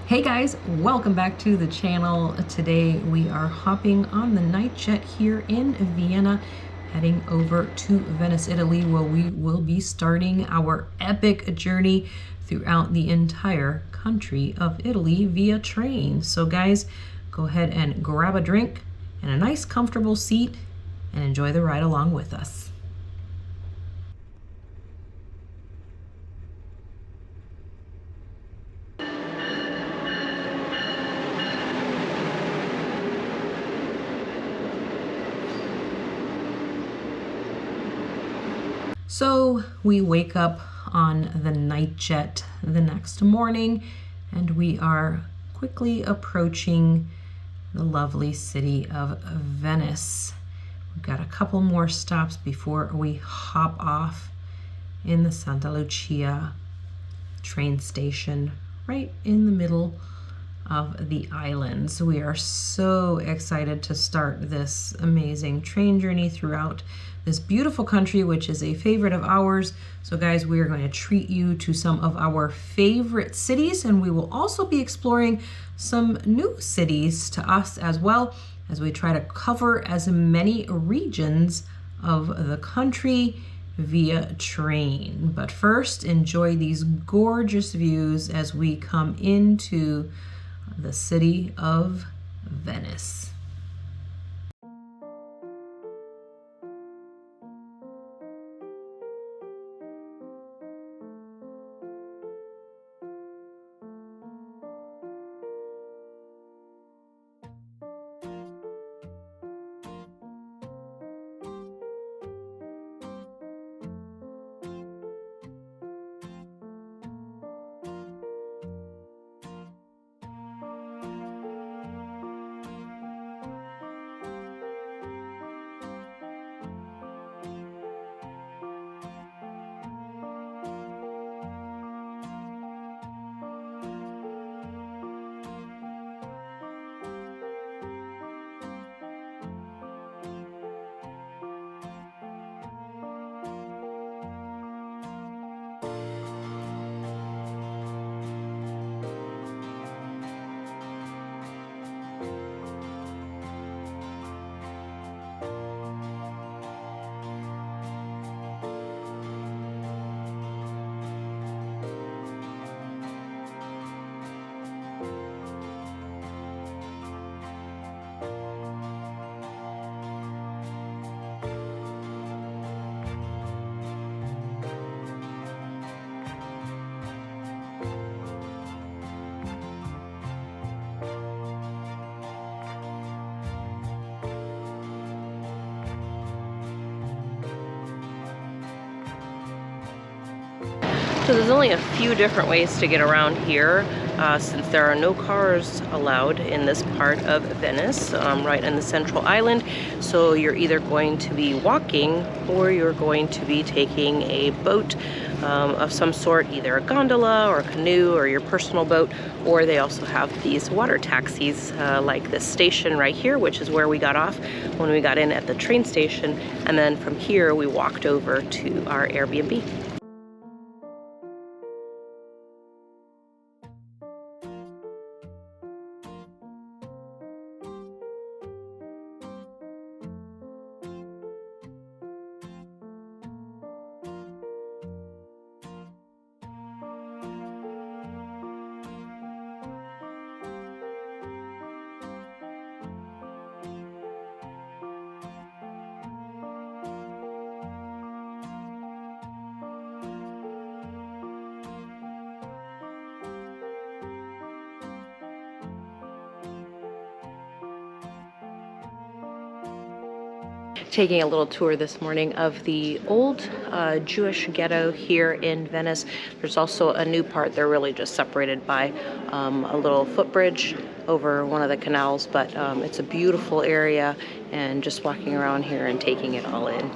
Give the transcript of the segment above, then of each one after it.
Hey guys, welcome back to the channel. Today we are hopping on the night jet here in Vienna, heading over to Venice, Italy, where we will be starting our epic journey throughout the entire country of Italy via train. So guys, go ahead and grab a drink and a nice comfortable seat and enjoy the ride along with us. So we wake up on the night jet the next morning and we are quickly approaching the lovely city of Venice. We've got a couple more stops before we hop off in the Santa Lucia train station right in the middle of the islands. We are so excited to start this amazing train journey throughout this beautiful country, which is a favorite of ours. So guys, we are going to treat you to some of our favorite cities, and we will also be exploring some new cities to us as well, as we try to cover as many regions of the country via train. But first, enjoy these gorgeous views as we come into the city of Venice. So there's only a few different ways to get around here since there are no cars allowed in this part of Venice, right in the central island. So you're either going to be walking or you're going to be taking a boat of some sort, either a gondola or a canoe or your personal boat, or they also have these water taxis like this station right here, which is where we got off when we got in at the train station. And then from here we walked over to our Airbnb. Taking a little tour this morning of the old Jewish ghetto here in Venice. There's also a new part. They're really just separated by a little footbridge over one of the canals, but it's a beautiful area, and just walking around here and taking it all in.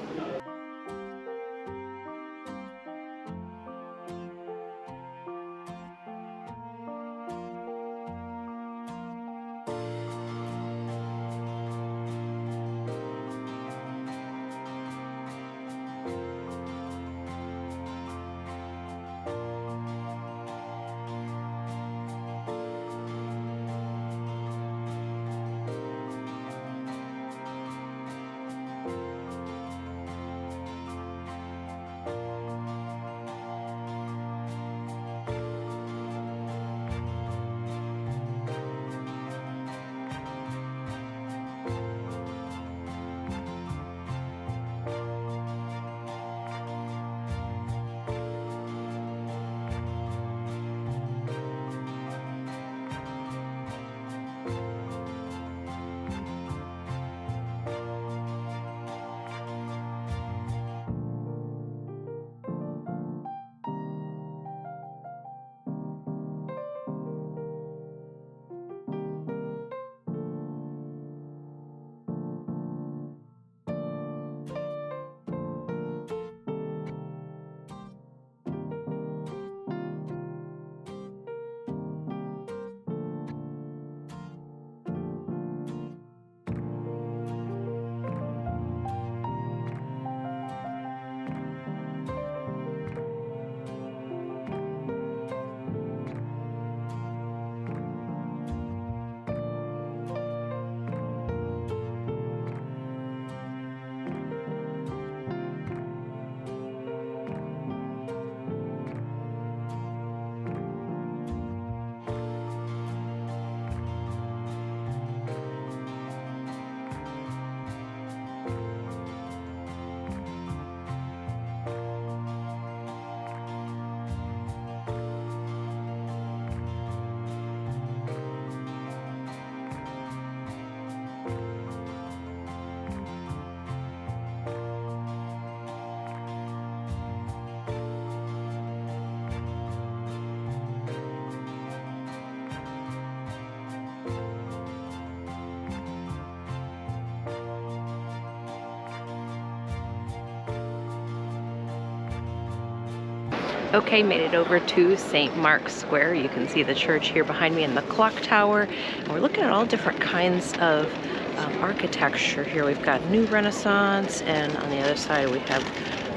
Okay, made it over to St. Mark's Square. You can see the church here behind me and the clock tower. And we're looking at all different kinds of architecture here. We've got New Renaissance, and on the other side we have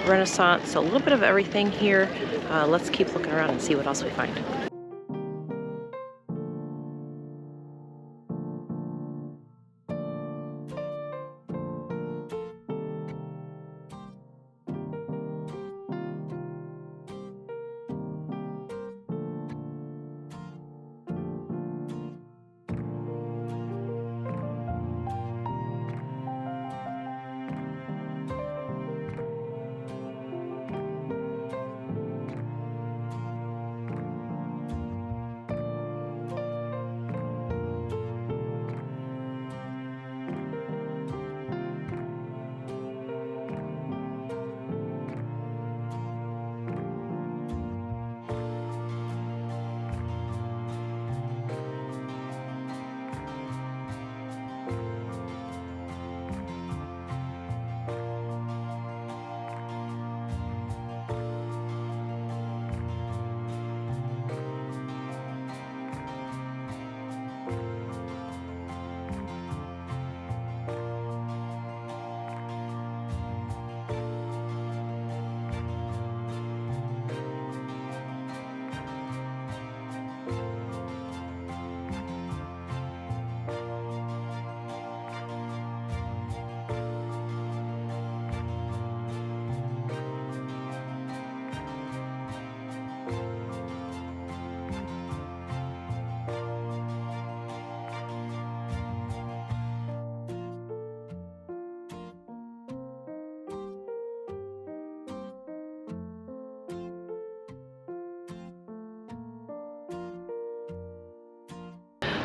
Renaissance. So a little bit of everything here. Let's keep looking around and see what else we find.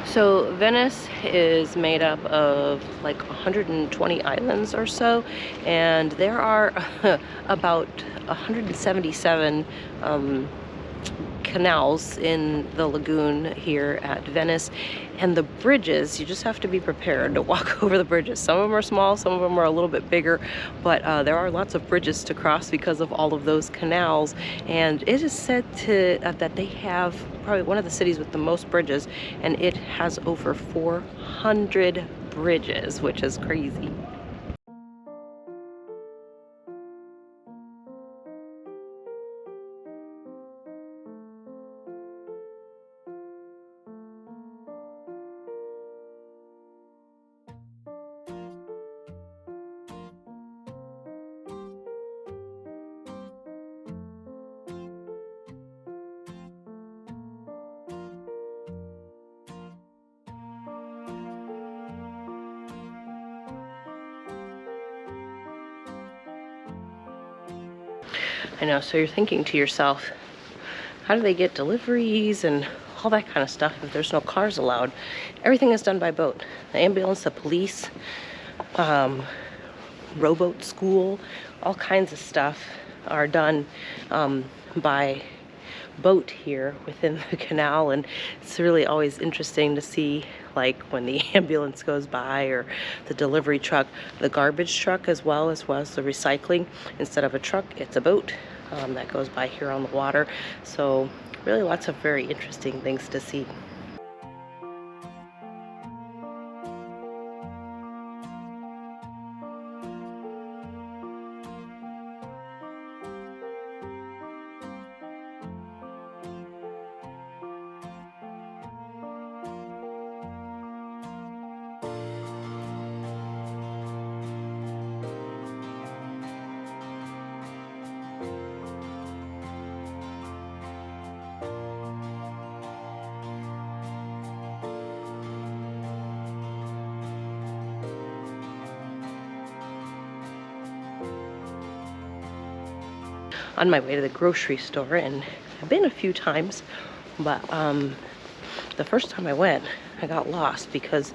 So Venice is made up of like 120 islands or so, and there are about 177 canals in the lagoon here at Venice. And the bridges, you just have to be prepared to walk over the bridges. Some of them are small, some of them are a little bit bigger, but there are lots of bridges to cross because of all of those canals. And it is said to that they have probably one of the cities with the most bridges, and it has over 400 bridges, which is crazy. I know, so you're thinking to yourself, how do they get deliveries and all that kind of stuff if there's no cars allowed? Everything is done by boat. The ambulance, the police, rowboat school, all kinds of stuff are done by boat here within the canal. And it's really always interesting to see, like when the ambulance goes by or the delivery truck, the garbage truck as well as the recycling. Instead of a truck, it's a boat that goes by here on the water. So really lots of very interesting things to see. On my way to the grocery store, and I've been a few times, but the first time I went, I got lost because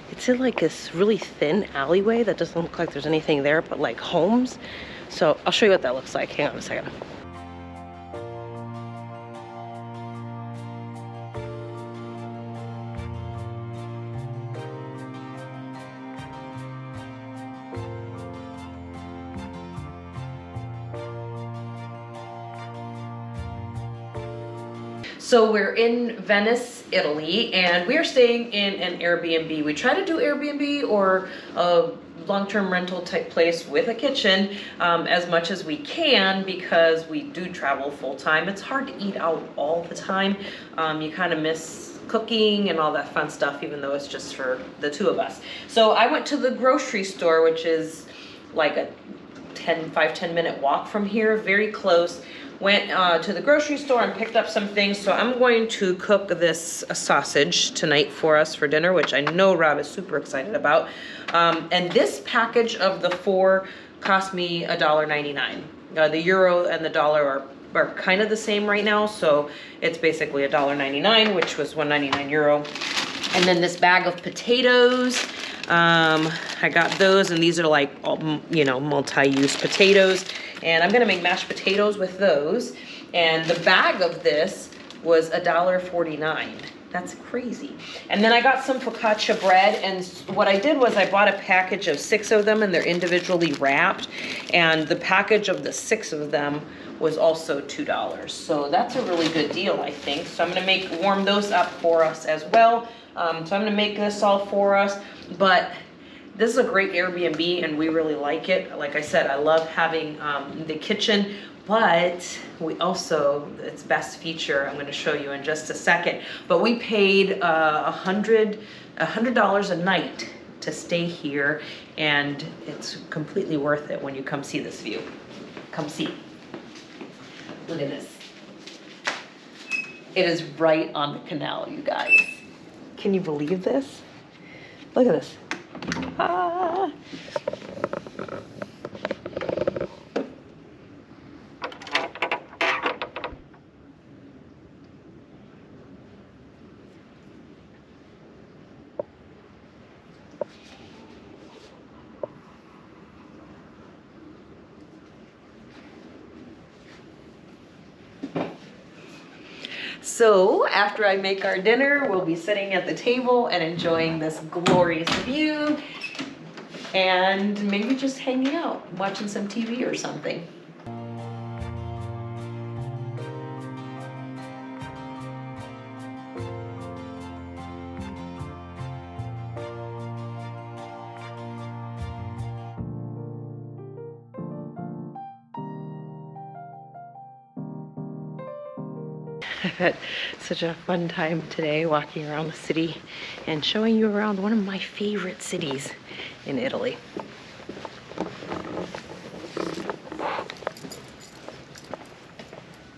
it's in like this really thin alleyway that doesn't look like there's anything there but like homes. So I'll show you what that looks like. Hang on a second. So we're in Venice, Italy, and we are staying in an Airbnb. We try to do Airbnb or a long-term rental type place with a kitchen as much as we can, because we do travel full-time. It's hard to eat out all the time. You kind of miss cooking and all that fun stuff, even though it's just for the two of us. So I went to the grocery store, which is like a 5-10 minute walk from here, very close. Went to the grocery store and picked up some things. So I'm going to cook this sausage tonight for us for dinner, which I know Rob is super excited about. And this package of the 4 cost me $1.99. The euro and the dollar are kind of the same right now, so it's basically $1.99, which was 1.99 euro. And then this bag of potatoes, I got those, and these are like, you know, multi-use potatoes. And I'm gonna make mashed potatoes with those. And the bag of this was $1.49. That's crazy. And then I got some focaccia bread, and what I did was I bought a package of 6 of them, and they're individually wrapped. And the package of the 6 of them was also $2. So that's a really good deal, I think. So I'm gonna warm those up for us as well. So I'm gonna make this all for us, but this is a great Airbnb and we really like it. Like I said, I love having the kitchen, but we also, its best feature, I'm gonna show you in just a second, but we paid $100 a night to stay here, and it's completely worth it when you come see this view. Come see. Look at this. It is right on the canal, you guys. Can you believe this? Look at this. Ah. So after I make our dinner, we'll be sitting at the table and enjoying this glorious view, and maybe just hanging out, watching some TV or something. I've had such a fun time today walking around the city and showing you around one of my favorite cities in Italy.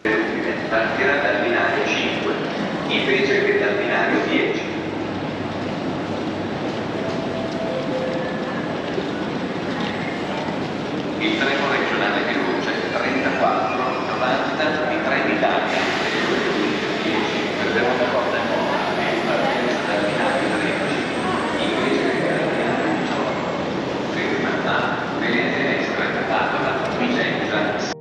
Partirà dal binario 5 invece che dal binario 10. Il treno regionale veloce 3490 di Trenitalia. Perderà la porta nuova dal binario 13 invece che dal binario 18. Ferma Venezia Padova Vicenza.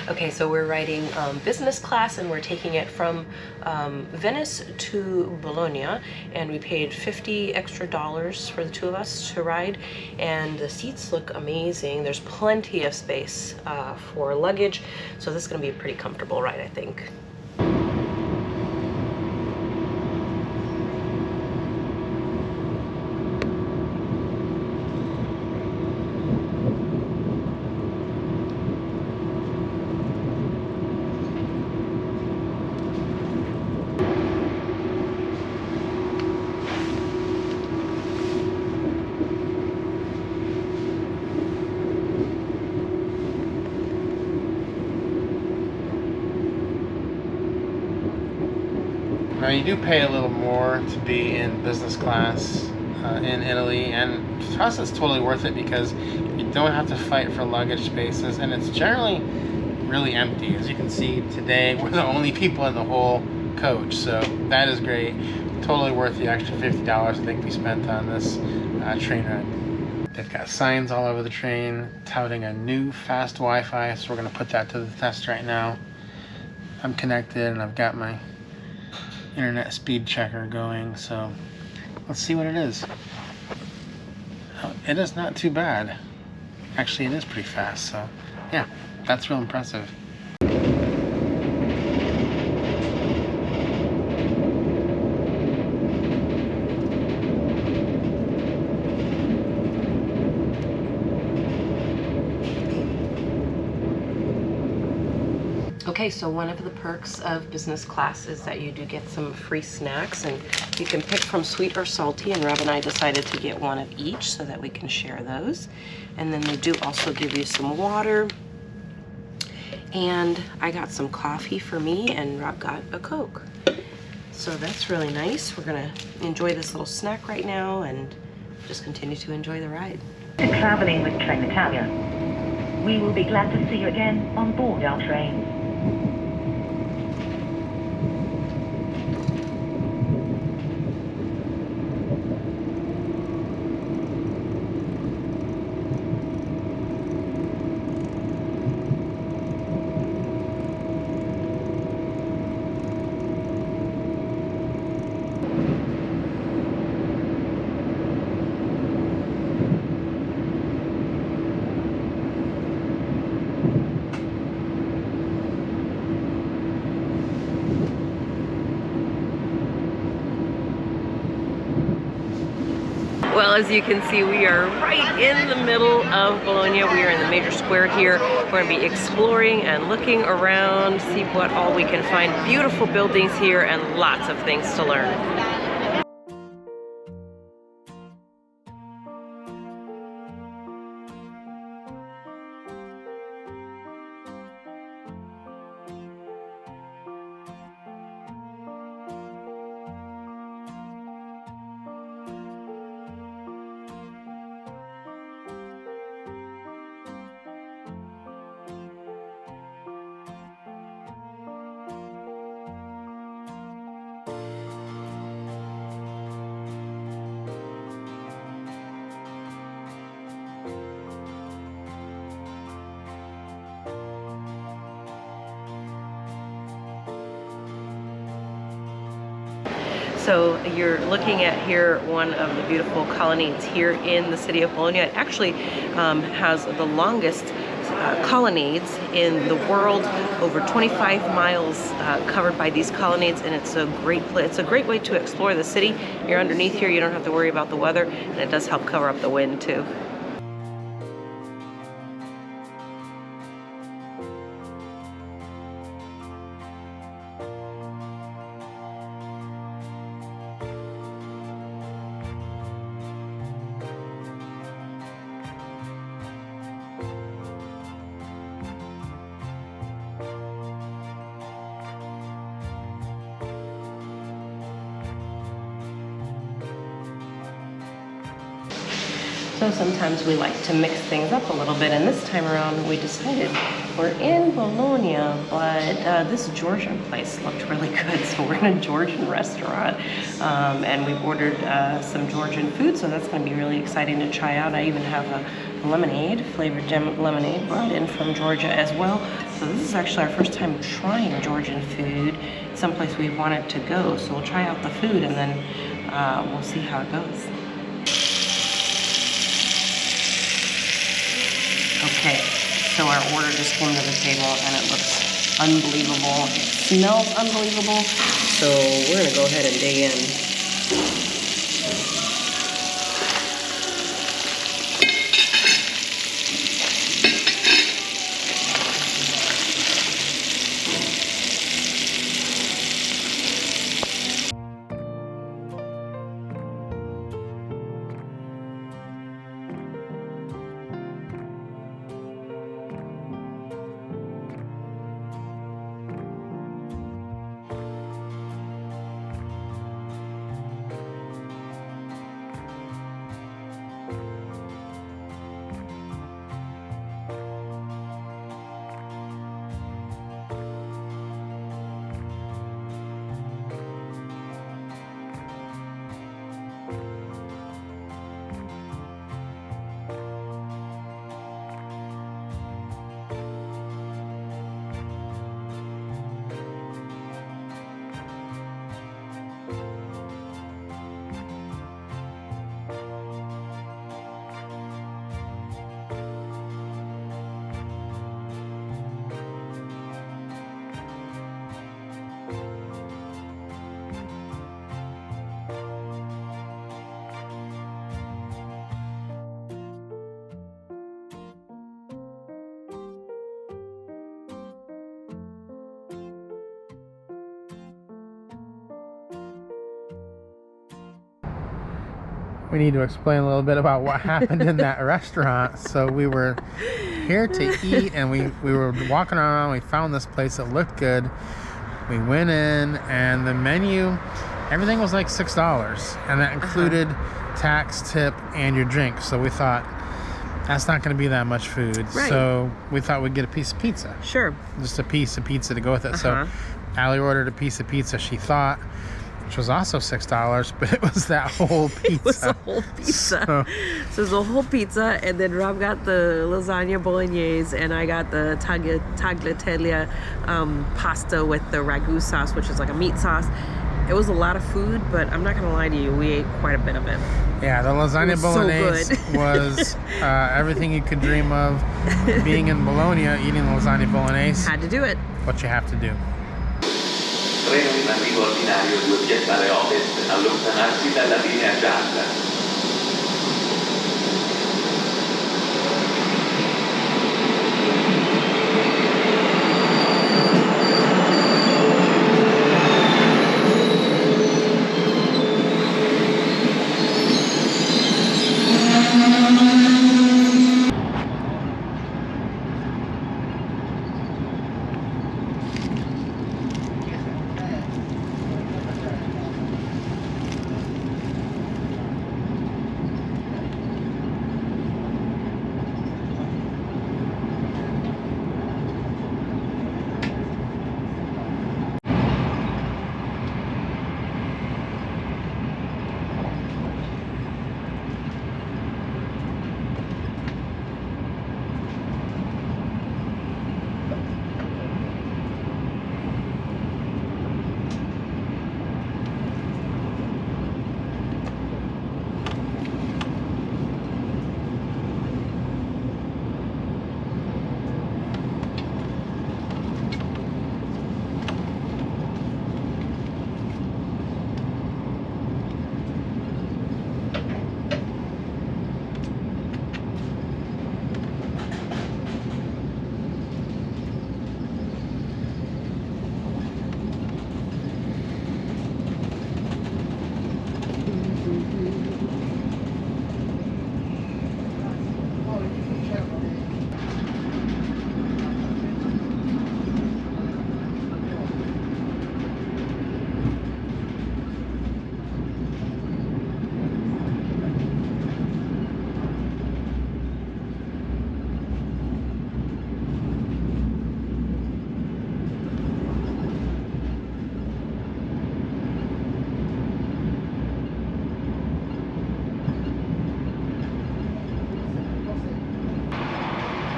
Okay, so we're riding business class, and we're taking it from Venice to Bologna, and we paid $50 extra for the two of us to ride, and the seats look amazing. There's plenty of space for luggage, so this is gonna be a pretty comfortable ride, I think. you do pay a little more to be in business class in Italy, and to us it's totally worth it because you don't have to fight for luggage spaces, and it's generally really empty. As you can see today, we're the only people in the whole coach, so that is great. Totally worth the extra $50 I think we spent on this train ride. They've got signs all over the train touting a new fast Wi-Fi, so we're going to put that to the test right now. I'm connected and I've got my internet speed checker going, so let's see what it is. Oh, it is not too bad. Actually, it is pretty fast, so yeah, that's real impressive. Okay, so one of the perks of business class is that you do get some free snacks, and you can pick from sweet or salty, and Rob and I decided to get one of each so that we can share those. And then they do also give you some water, and I got some coffee for me, and Rob got a Coke. So that's really nice. We're gonna enjoy this little snack right now and just continue to enjoy the ride. Traveling with Train Italia. We will be glad to see you again on board our train. Well, as you can see, we are right in the middle of Bologna. We are in the major square here. We're going to be exploring and looking around, see what all we can find. Beautiful buildings here and lots of things to learn. So you're looking at here one of the beautiful colonnades here in the city of Bologna. It actually has the longest colonnades in the world, over 25 miles covered by these colonnades, and it's a great place. It's a great way to explore the city. You're underneath here, you don't have to worry about the weather, and it does help cover up the wind too. So sometimes we like to mix things up a little bit, and this time around we decided we're in Bologna, but this Georgian place looked really good, so we're in a Georgian restaurant, and we've ordered some Georgian food, so that's going to be really exciting to try out. I even have a lemonade, flavored lemonade brought in from Georgia as well. So this is actually our first time trying Georgian food. It's someplace we wanted to go, so we'll try out the food and then we'll see how it goes. Okay, so our order just came to the table and it looks unbelievable. It smells unbelievable, so we're gonna go ahead and dig in. we need to explain a little bit about what happened in that restaurant. So we were here to eat, and we were walking around. We found this place that looked good. We went in, and the menu, everything was like $6, and that included tax, tip, and your drink. So we thought, that's not going to be that much food. Right. So we thought we'd get a piece of pizza. Sure. Just a piece of pizza to go with it. So Allie ordered a piece of pizza, she thought, which was also $6, but it was that whole pizza. It was a whole pizza. So it was a whole pizza, and then Rob got the lasagna bolognese, and I got the tagliatelle pasta with the ragu sauce, which is like a meat sauce. It was a lot of food, but I'm not gonna lie to you, we ate quite a bit of it. Yeah, the lasagna bolognese was everything you could dream of. Being in Bologna, eating lasagna bolognese. Had to do it. What you have to do. Treno in arrivo ordinario 2 piazzale ovest, allontanarsi dalla linea gialla.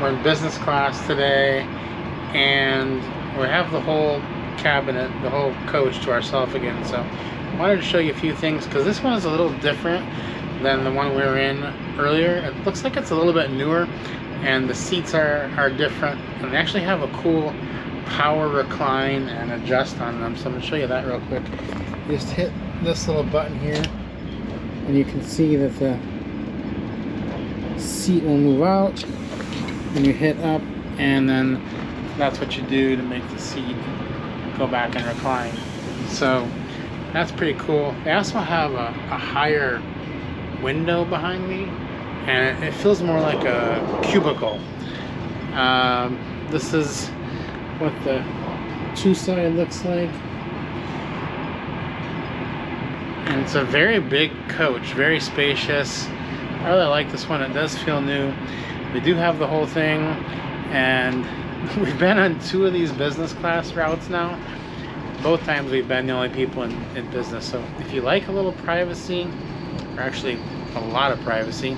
We're in business class today, and we have the whole cabinet, the whole coach to ourselves again. So I wanted to show you a few things, because this one is a little different than the one we were in earlier. It looks like it's a little bit newer, and the seats are different, and they actually have a cool power recline and adjust on them. So I'm going to show you that real quick. You just hit this little button here, and you can see that the seat will move out. And you hit up, and then that's what you do to make the seat go back and recline. So that's pretty cool. They also have a higher window behind me, and it feels more like a cubicle. This is what the two side looks like. And it's a very big coach, very spacious. I really like this one. It does feel new. We do have the whole thing, and we've been on 2 of these business class routes now. Both times we've been the only people in business. So if you like a little privacy, or actually a lot of privacy,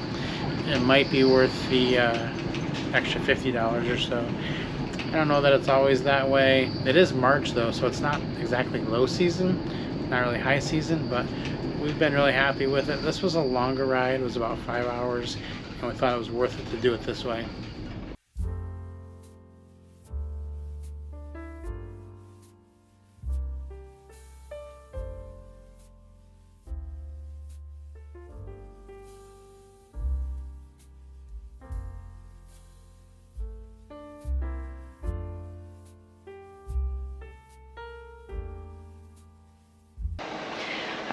it might be worth the extra $50 or so. I don't know that it's always that way. It is March though, so it's not exactly low season, not really high season, but we've been really happy with it. This was a longer ride. It was about 5 hours. And we thought it was worth it to do it this way.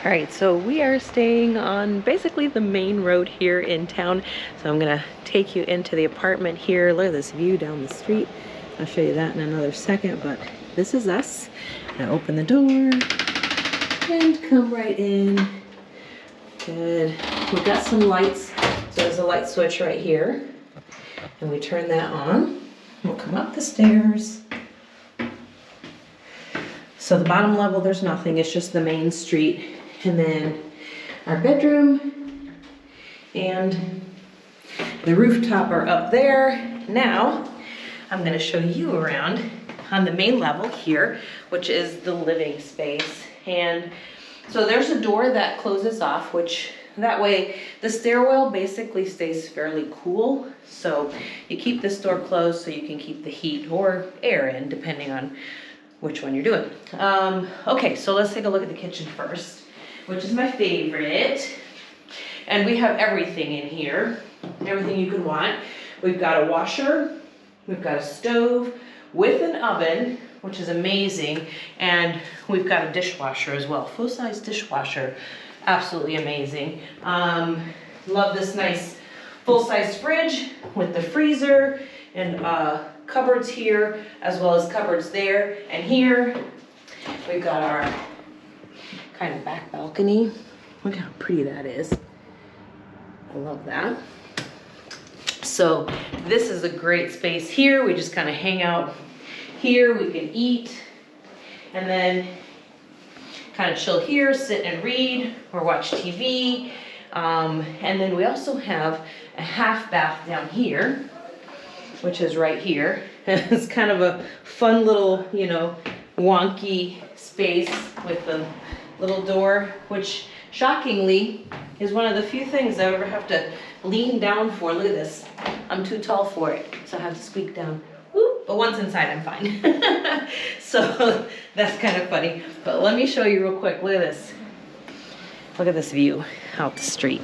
All right, so we are staying on basically the main road here in town. So I'm gonna take you into the apartment here. Look at this view down the street. I'll show you that in another second, but this is us. Now open the door and come right in. Good. We've got some lights. So there's a light switch right here. And we turn that on. We'll come up the stairs. So the bottom level, there's nothing. It's just the main street. And then our bedroom and the rooftop are up there. Now, I'm gonna show you around on the main level here, which is the living space. And so there's a door that closes off, which that way the stairwell basically stays fairly cool. So you keep this door closed so you can keep the heat or air in, depending on which one you're doing. Okay, so let's take a look at the kitchen first, which is my favorite. And we have everything in here, everything you could want. We've got a washer, we've got a stove with an oven, which is amazing. And we've got a dishwasher as well, full-size dishwasher, absolutely amazing. Love this nice full-size fridge with the freezer and cupboards here, as well as cupboards there. And here, we've got our kind of back balcony. Look how pretty that is. I love that. So this is a great space here. We just kind of hang out here. We can eat and then kind of chill here, sit and read or watch TV. And then we also have a half bath down here, which is right here. It's kind of a fun little, you know, wonky space with the little door, which shockingly is one of the few things I ever have to lean down for. Look at this. I'm too tall for it, so I have to squeak down. Woo! But once inside, I'm fine. So that's kind of funny. But let me show you real quick. Look at this. Look at this view out the street.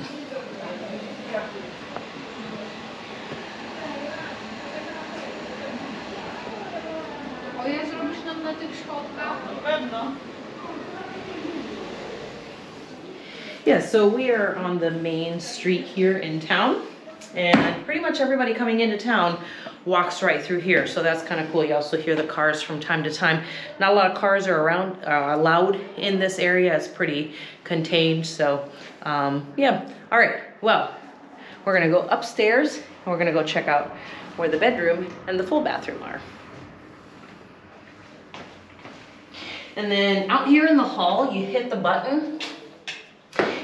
Yeah, so we are on the main street here in town, and pretty much everybody coming into town walks right through here, so that's kind of cool. You also hear the cars from time to time. Not a lot of cars are allowed in this area. It's pretty contained, so yeah. All right, well, we're gonna go upstairs and we're gonna go check out where the bedroom and the full bathroom are. And then out here in the hall, you hit the button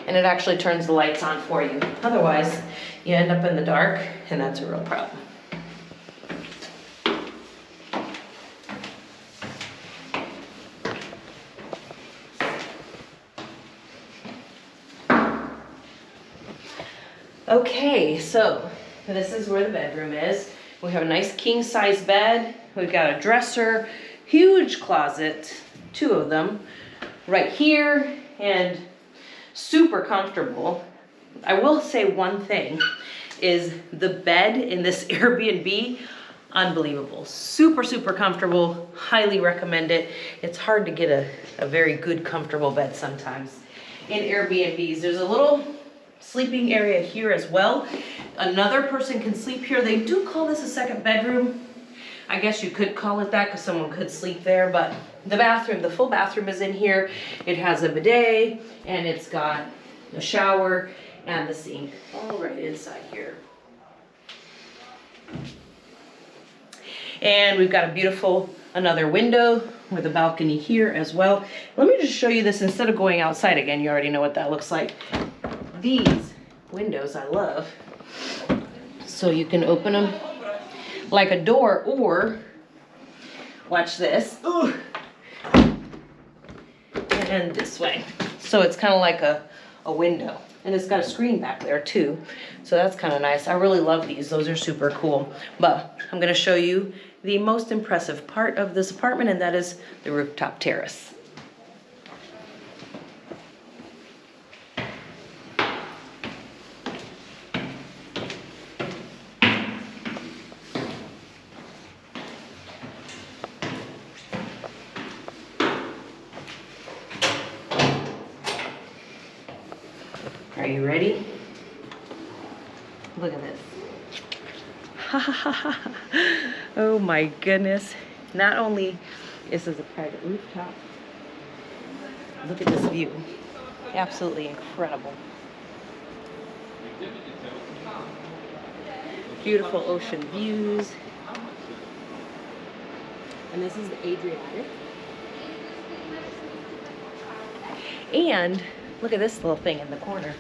and it actually turns the lights on for you. Otherwise, you end up in the dark, and that's a real problem. Okay, so this is where the bedroom is. We have a nice king-size bed. We've got a dresser, huge closet, 2 of them, right here, and super comfortable. I will say one thing is the bed in this Airbnb, unbelievable. Super, super comfortable. Highly recommend it. It's hard to get a very good, comfortable bed sometimes in Airbnbs. There's a little sleeping area here as well. Another person can sleep here. They do call this a second bedroom. I guess you could call it that because someone could sleep there, but the bathroom, the full bathroom is in here. It has a bidet and it's got a shower and the sink all right inside here. And we've got a beautiful, another window with a balcony here as well. Let me just show you this instead of going outside again. You already know what that looks like. These windows I love. So you can open them like a door, or watch this. Ooh. And this way. So it's kind of like a window. And it's got a screen back there too. So that's kind of nice. I really love these. Those are super cool. But I'm going to show you the most impressive part of this apartment, and that is the rooftop terrace. Are you ready? Look at this. Oh my goodness. Not only is this a private rooftop, look at this view. Absolutely incredible. Beautiful ocean views. And this is the Adriatic. And look at this little thing in the corner.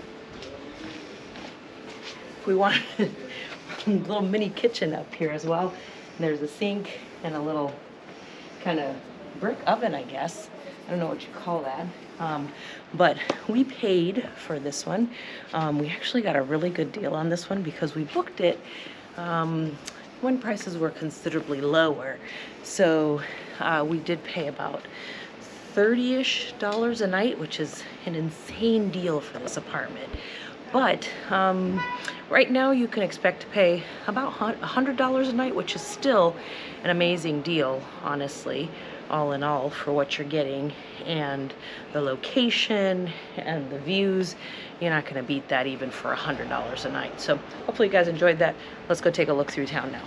We want a little mini kitchen up here as well. There's a sink and a little kind of brick oven, I guess. I don't know what you call that. But we paid for this one. We actually got a really good deal on this one because we booked it when prices were considerably lower. So we did pay about $30-ish a night, which is an insane deal for this apartment. But right now you can expect to pay about $100 a night, which is still an amazing deal, honestly, all in all, for what you're getting and the location and the views. You're not going to beat that even for $100 a night. So hopefully you guys enjoyed that. Let's go take a look through town now.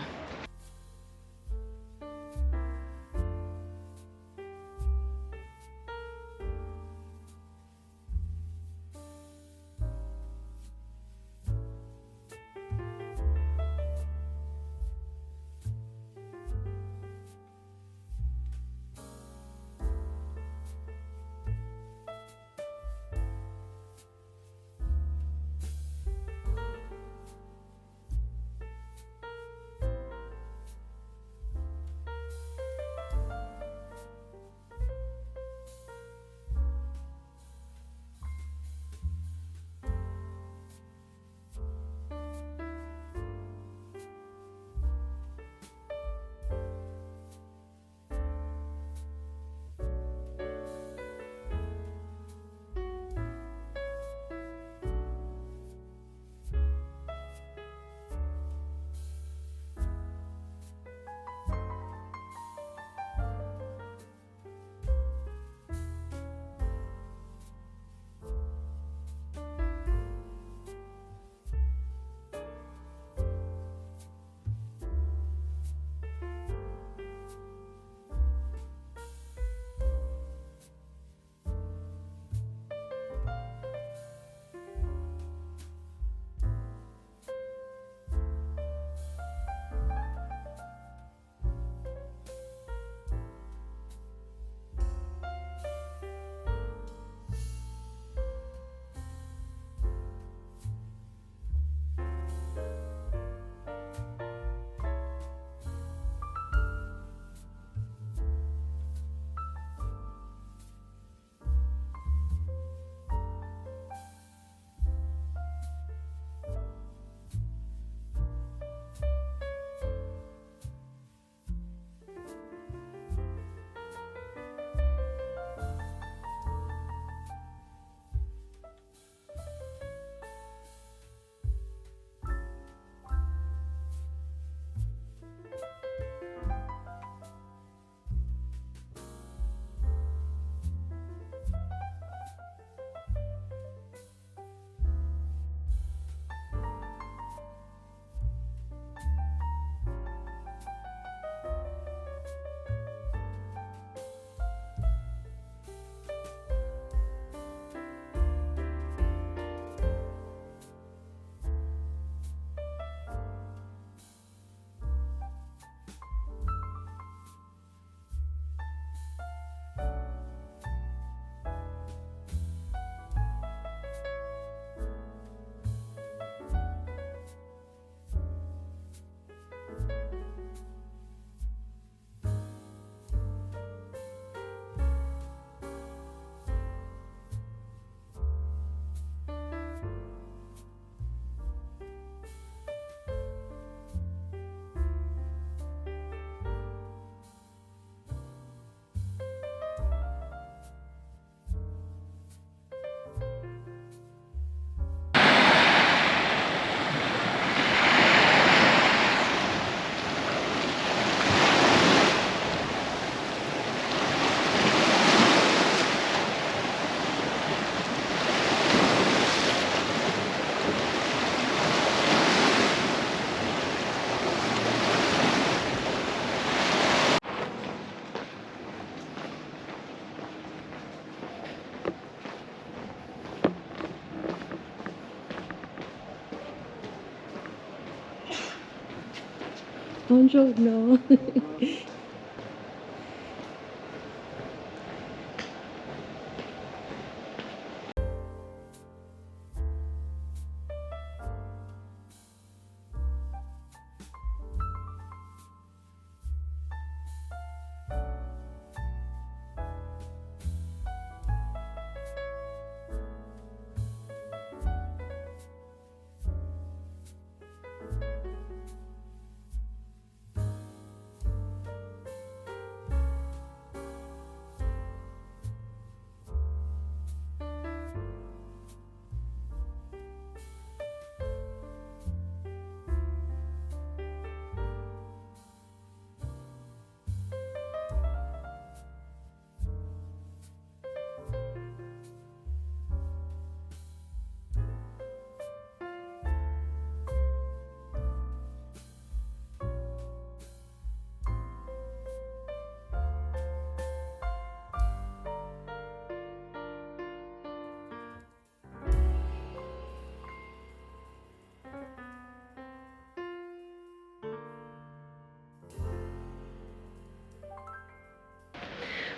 Buongiorno.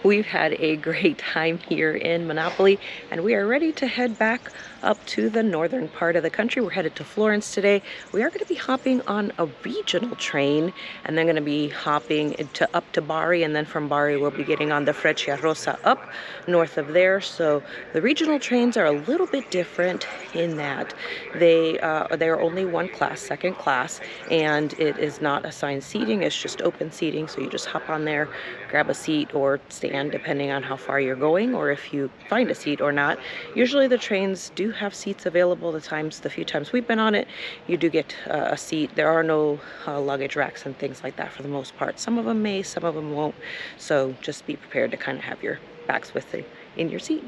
We've had a great time here in Monopoli, and we are ready to head back up to the northern part of the country. We're headed to Florence today. We are going to be hopping on a regional train, and then going to be hopping up to Bari, and then from Bari we'll be getting on the Frecciarossa up north of there. So the regional trains are a little bit different in that they are only one class, second class, and it is not assigned seating. It's just open seating, so you just hop on there, grab a seat or stand depending on how far you're going, or if you find a seat or not. Usually the trains do have seats available. The few times we've been on it, you do get a seat. There are no luggage racks and things like that for the most part. Some of them may, some of them won't. So just be prepared to kind of have your bags with you in your seat.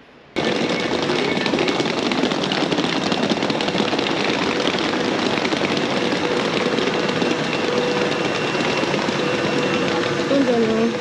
Keep going.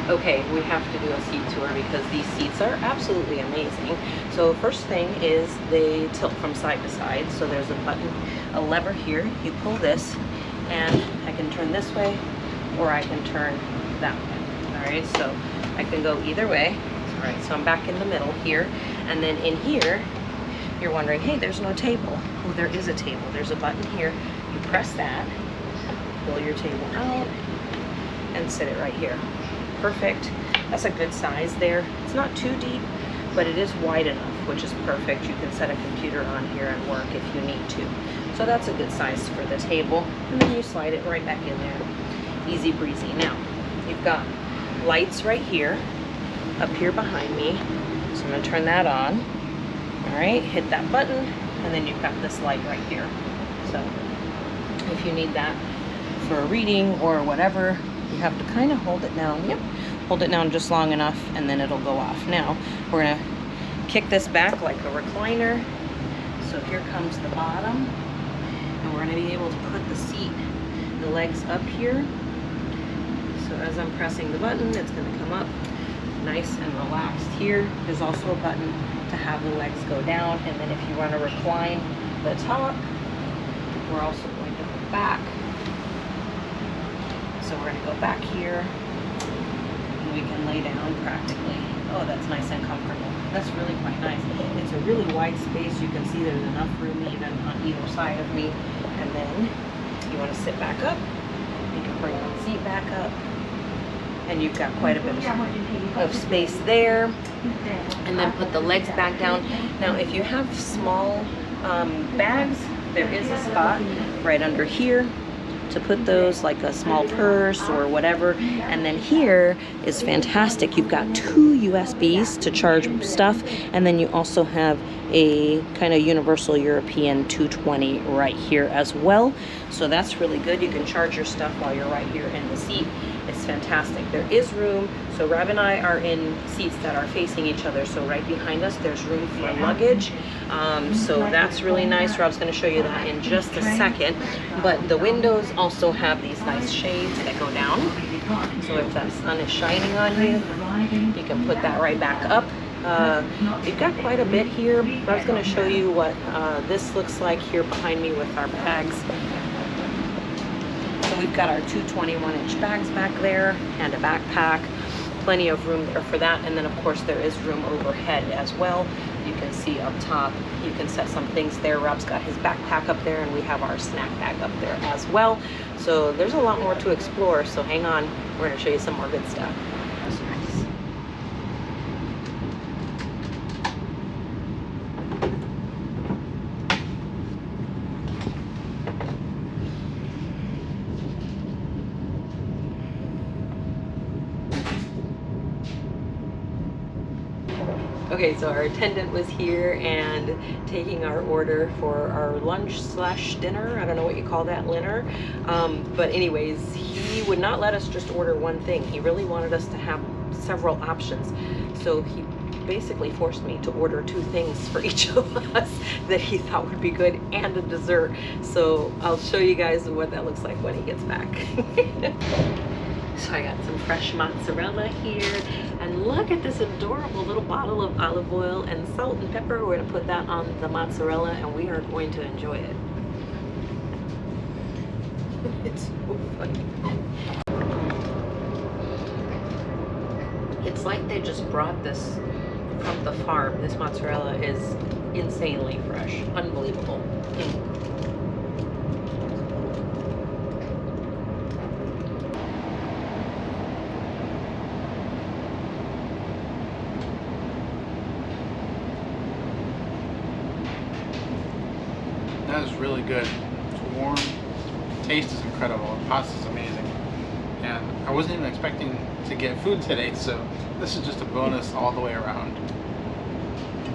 Okay, we have to do a seat tour because these seats are absolutely amazing. So first thing is they tilt from side to side. So there's a button, a lever here. You pull this and I can turn this way or I can turn that way. All right, so I can go either way. All right, so I'm back in the middle here. And then in here, you're wondering, hey, there's no table. Oh, there is a table. There's a button here. You press that, pull your table out and sit it right here. Perfect. That's a good size there. It's not too deep, but it is wide enough, which is perfect. You can set a computer on here and work if you need to. So that's a good size for the table. And then you slide it right back in there. Easy breezy. Now, you've got lights right here, up here behind me. So I'm going to turn that on. All right, hit that button, and then you've got this light right here. So if you need that for reading or whatever, you have to kind of hold it down. Yep. hold it down just long enough and then it'll go off. Now we're gonna kick this back like a recliner. So here comes the bottom, and we're gonna be able to put the legs up here. So as I'm pressing the button, it's gonna come up nice and relaxed here. There's also a button to have the legs go down, and then if you want to recline the top, we're also going to go back. So we're going to go back here, and we can lay down practically. Oh, that's nice and comfortable. That's really quite nice. It's a really wide space. You can see there's enough room even on either side of me. And then you want to sit back up, you can bring the seat back up, and you've got quite a bit of space there. And then put the legs back down. Now if you have small bags, there is a spot right under here to put those, like a small purse or whatever. And then here is fantastic. You've got 2 USBs to charge stuff, and then you also have a kind of universal European 220 right here as well. So that's really good. You can charge your stuff while you're right here in the seat. It's fantastic. There is room. So Rob and I are in seats that are facing each other. So right behind us, there's room for luggage. So that's really nice. Rob's going to show you that in just a second. But the windows also have these nice shades that go down. So if that sun is shining on you, you can put that right back up. We've got quite a bit here. Rob's going to show you what this looks like here behind me with our bags. So we've got our 2 21-inch bags back there and a backpack. Plenty of room there for that. And then of course there is room overhead as well. You can see up top, you can set some things there. Rob's got his backpack up there, and we have our snack bag up there as well. So there's a lot more to explore, so hang on. We're gonna show you some more good stuff. That's nice. Okay, so our attendant was here and taking our order for our lunch / dinner. I don't know what you call that, dinner. But anyways, he would not let us just order one thing. He really wanted us to have several options. So he basically forced me to order 2 things for each of us that he thought would be good, and a dessert. So I'll show you guys what that looks like when he gets back. So I got some fresh mozzarella here, and look at this adorable little bottle of olive oil and salt and pepper. We're gonna put that on the mozzarella, and we are going to enjoy it. It's so funny. It's like they just brought this from the farm. This mozzarella is insanely fresh, unbelievable. That is really good. It's warm. The taste is incredible. The pasta is amazing. And I wasn't even expecting to get food today, so this is just a bonus all the way around.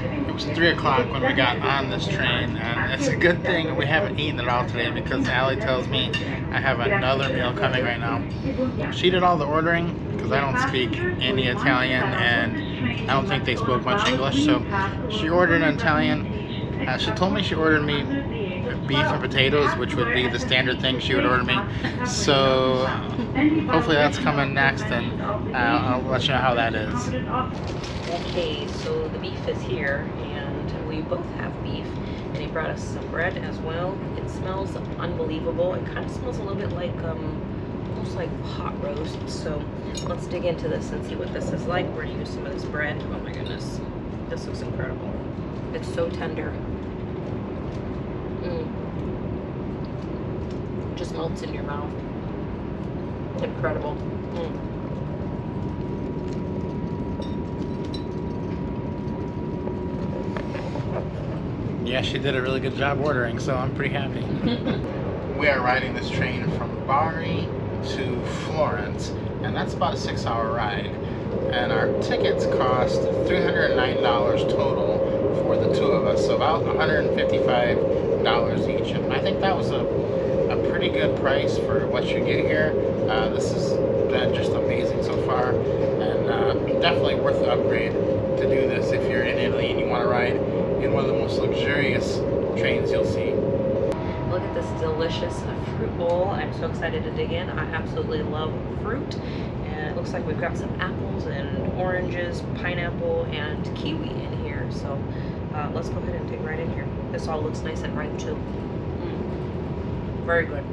It was 3 o'clock when we got on this train, and it's a good thing we haven't eaten at all today, because Allie tells me I have another meal coming right now. She did all the ordering because I don't speak any Italian, and I don't think they spoke much English, so she ordered in Italian. She told me she ordered me beef and potatoes, which would be the standard thing she would order me. So hopefully that's coming next, and I'll let you know how that is. Okay, so the beef is here, and we both have beef, and he brought us some bread as well. It smells unbelievable. It kind of smells a little bit like almost like pot roast. So let's dig into this and see what this is like. We're gonna use some of this bread. Oh my goodness, this looks incredible. It's so tender. Just melts in your mouth. Incredible. Yeah, she did a really good job ordering, so I'm pretty happy. We are riding this train from Bari to Florence, and that's about a 6-hour ride. And our tickets cost $309 total for the 2 of us, so about $155 each. And I think that was a pretty good price for what you get here. This is been just amazing so far, and definitely worth the upgrade to do this if you're in Italy and you want to ride in one of the most luxurious trains you'll see. Look at this delicious fruit bowl. I'm so excited to dig in. I absolutely love fruit. And it looks like we've got some apples and oranges, pineapple, and kiwi in here. So let's go ahead and dig right in here. This all looks nice and ripe too. Very good.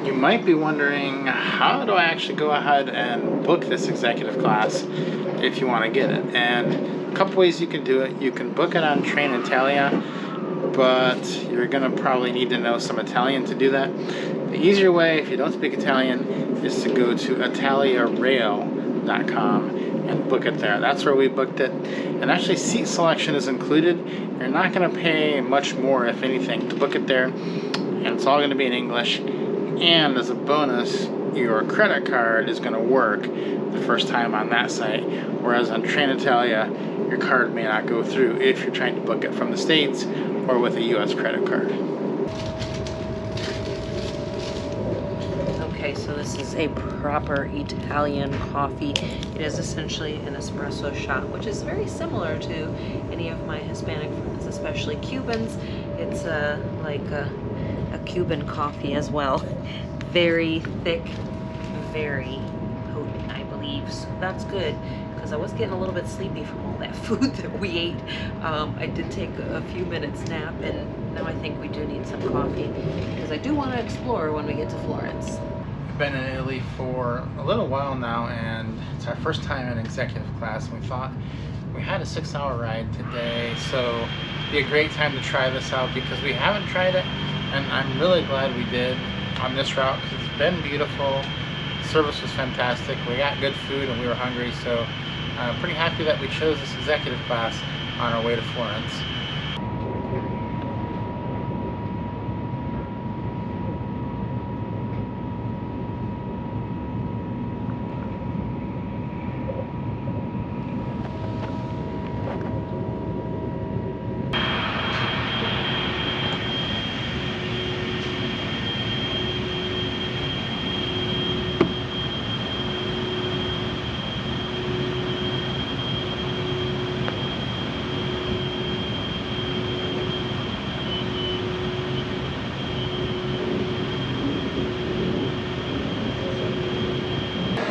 You might be wondering, how do I actually go ahead and book this executive class if you want to get it? And a couple ways you can do it. You can book it on Trenitalia, but you're going to probably need to know some Italian to do that. The easier way, if you don't speak Italian, is to go to italiarail.com and book it there. That's where we booked it. And actually, seat selection is included. You're not going to pay much more, if anything, to book it there. And it's all going to be in English. And as a bonus, your credit card is going to work the first time on that site, whereas on Trenitalia, your card may not go through if you're trying to book it from the States or with a US credit card. Okay, so this is a proper Italian coffee. It is essentially an espresso shot, which is very similar to any of my Hispanic friends, especially Cubans. It's like a Cuban coffee as well. Very thick, very potent, I believe. So that's good, because I was getting a little bit sleepy from all that food that we ate. I did take a few minutes nap, and now I think we do need some coffee, because I do want to explore when we get to Florence. We've been in Italy for a little while now, and it's our first time in executive class, and we thought we had a 6-hour ride today, so it'd be a great time to try this out, because we haven't tried it. And I'm really glad we did on this route, because it's been beautiful. Service was fantastic. We got good food and we were hungry, so I'm pretty happy that we chose this executive class on our way to Florence.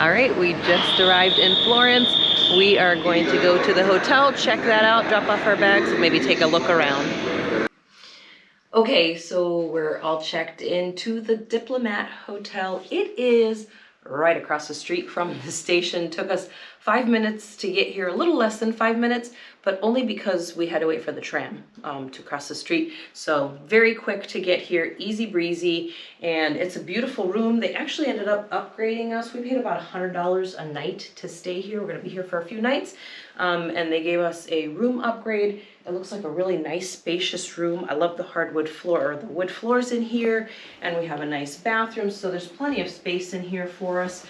All right, we just arrived in Florence. We are going to go to the hotel, check that out, drop off our bags, and maybe take a look around. Okay, so we're all checked into the Diplomat Hotel. It is right across the street from the station. Took us 5 minutes to get here, a little less than 5 minutes, but only because we had to wait for the tram to cross the street. So very quick to get here, easy breezy, and it's a beautiful room. They actually ended up upgrading us. We paid about $100 a night to stay here. We're gonna be here for a few nights, and they gave us a room upgrade It looks like a really nice spacious room. I love the hardwood floor, or the wood floors in here, and we have a nice bathroom, so there's plenty of space in here for us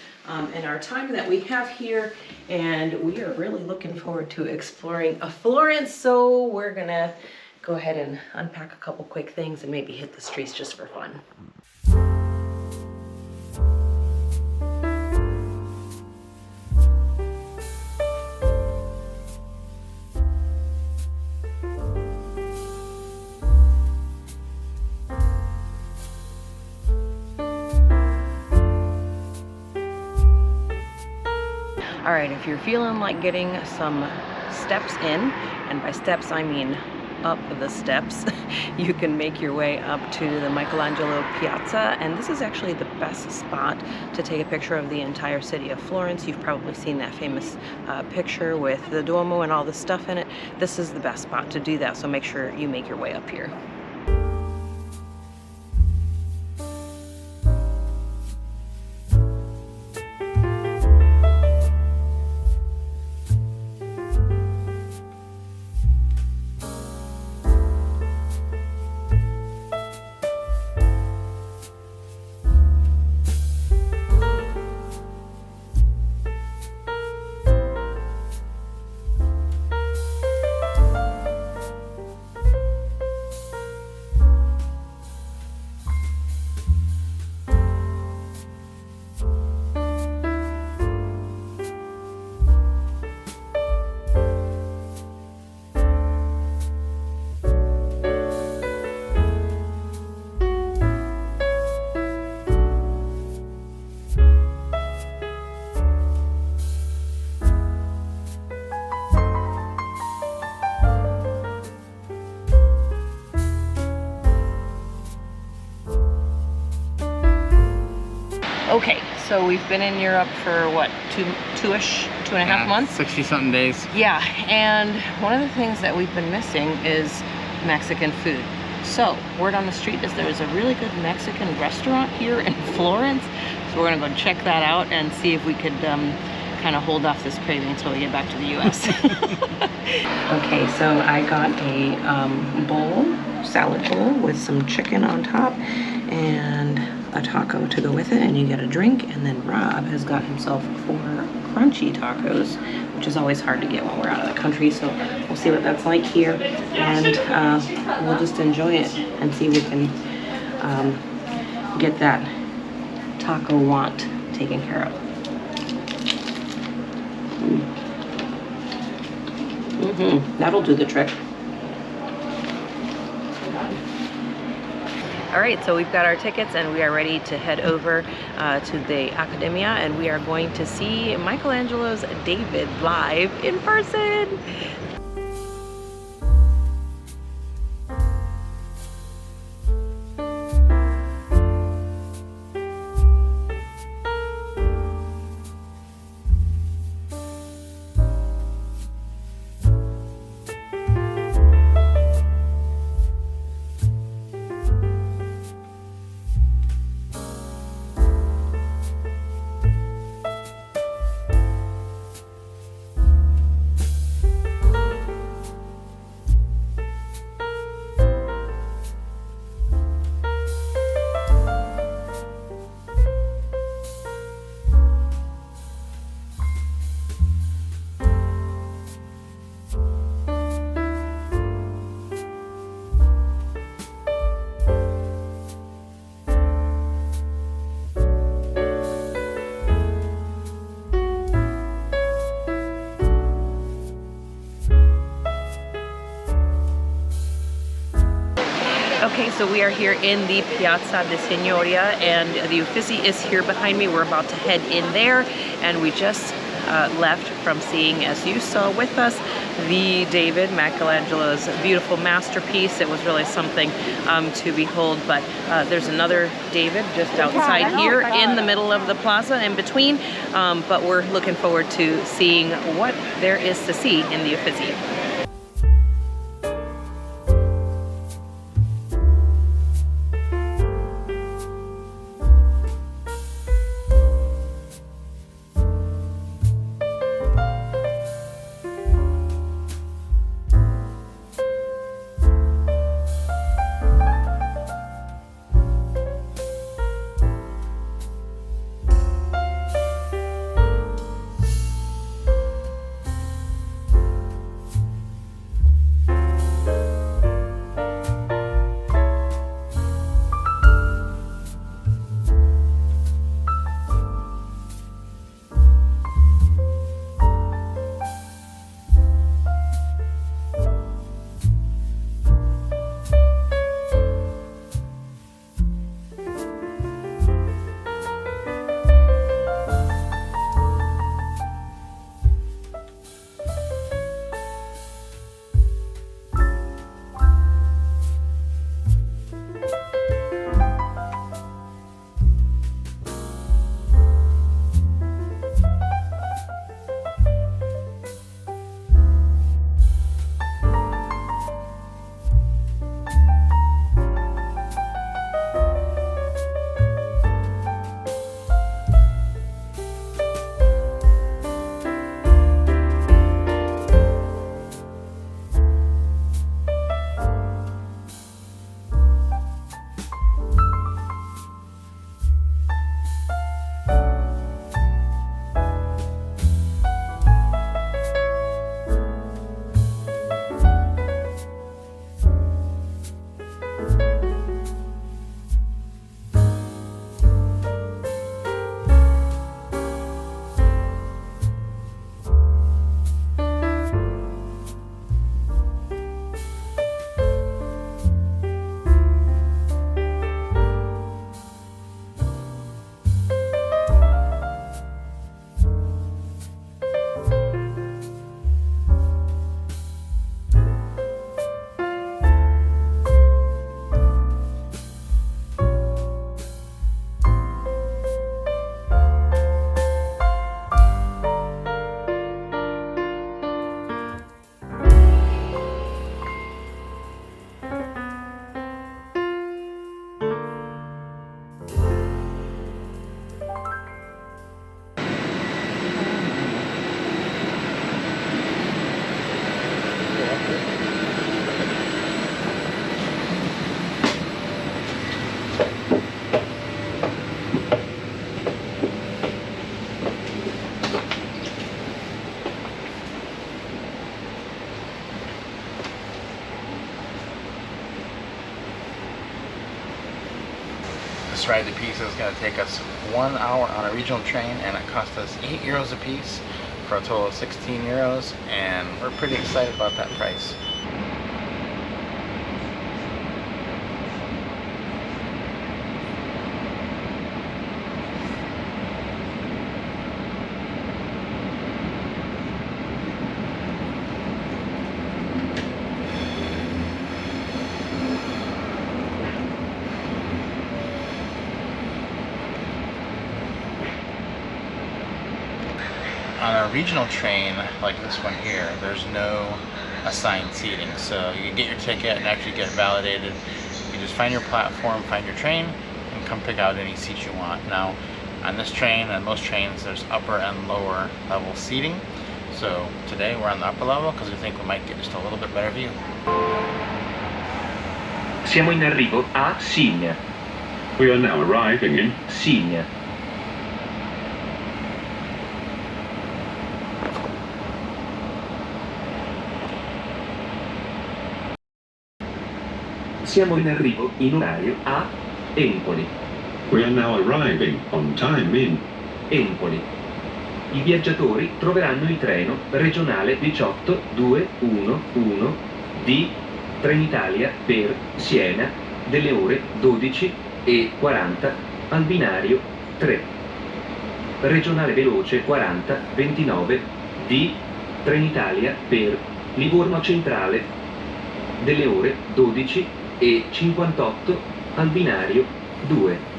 in our time that we have here, and we are really looking forward to exploring Florence, so we're gonna go ahead and unpack a couple quick things and maybe hit the streets just for fun. All right, if you're feeling like getting some steps in, and by steps I mean up the steps, you can make your way up to the Michelangelo Piazza, and this is actually the best spot to take a picture of the entire city of Florence. You've probably seen that famous picture with the Duomo and all the stuff in it. This is the best spot to do that, so make sure you make your way up here. Okay, so we've been in Europe for what, two and a half months? 60-something days. Yeah, and one of the things that we've been missing is Mexican food. So, word on the street is there's a really good Mexican restaurant here in Florence. So we're gonna go check that out and see if we could kind of hold off this craving until we get back to the US. Okay, so I got a salad bowl with some chicken on top and a taco to go with it, and you get a drink. And then Rob has got himself 4 crunchy tacos, which is always hard to get when we're out of the country, so we'll see what that's like here, and we'll just enjoy it and see if we can get that taco want taken care of. That'll do the trick. All right, so we've got our tickets and we are ready to head over to the Accademia, and we are going to see Michelangelo's David live in person. Okay, so we are here in the Piazza di Signoria, and the Uffizi is here behind me. We're about to head in there, and we just left from seeing, as you saw with us, the David, Michelangelo's beautiful masterpiece. It was really something to behold, but there's another David just outside here in the middle of the plaza in between, but we're looking forward to seeing what there is to see in the Uffizi. This ride to Pisa is going to take us 1 hour on a regional train, and it cost us €8 a piece for a total of €16, and we're pretty excited about that price. On a regional train like this one here, there's no assigned seating, so you can get your ticket and actually get validated. You just find your platform, find your train, and come pick out any seats you want. Now, on this train and most trains, there's upper and lower level seating. So today we're on the upper level because we think we might get just a little bit better view. Siamo in arrivo a Signa. We are now arriving in Signa. Siamo in arrivo in orario a Empoli. We are now arriving on time in Empoli. I viaggiatori troveranno il treno regionale 18211 di Trenitalia per Siena delle ore 12:40 al binario 3. Regionale veloce 4029 di Trenitalia per Livorno Centrale delle ore 12:58 al binario 2.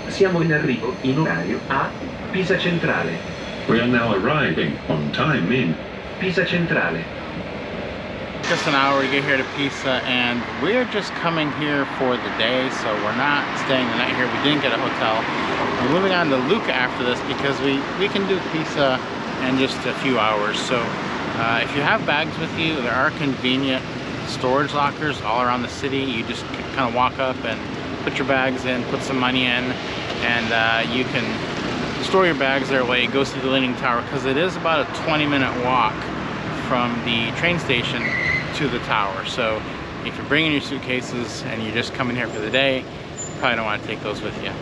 Siamo in arrivo in orario a Pisa Centrale. We are now arriving on time in Pisa Centrale. Just an hour to get here to Pisa, and we're just coming here for the day, so we're not staying the night here. We didn't get a hotel. We're moving on to Lucca after this because we can do Pisa in just a few hours. So if you have bags with you, there are convenient storage lockers all around the city. You just kind of walk up and put your bags in, put some money in, and you can store your bags there while you go through the Leaning Tower, because it is about a 20-minute walk from the train station to the tower. So if you're bringing your suitcases and you're just coming here for the day, you probably don't want to take those with you.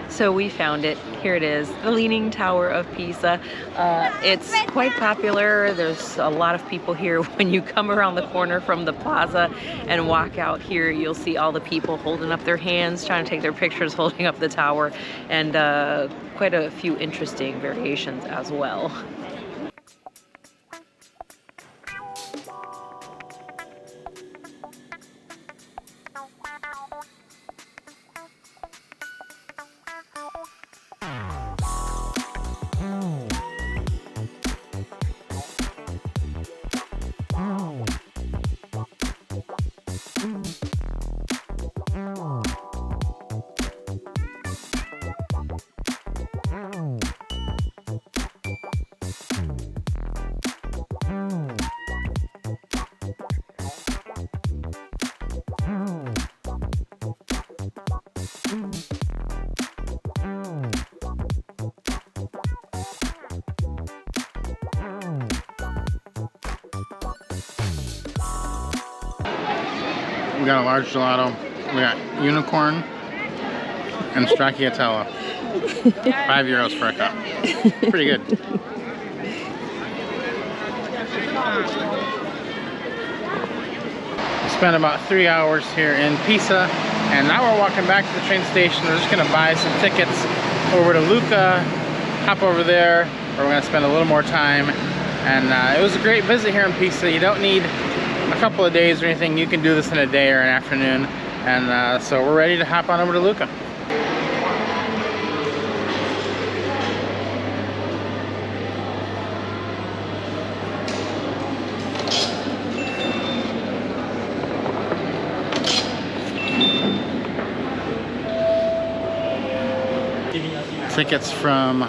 So we found it. Here it is, the Leaning Tower of Pisa. It's quite popular. There's a lot of people here. When you come around the corner from the plaza and walk out here, you'll see all the people holding up their hands, trying to take their pictures, holding up the tower, and quite a few interesting variations as well. We got a large gelato. We got unicorn and stracciatella. €5 for a cup. Pretty good. We spent about 3 hours here in Pisa, and now we're walking back to the train station. We're just gonna buy some tickets over to Lucca, hop over there, where we're gonna spend a little more time. And it was a great visit here in Pisa. You don't need a couple of days or anything. You can do this in a day or an afternoon. And so we're ready to hop on over to Lucca. Tickets from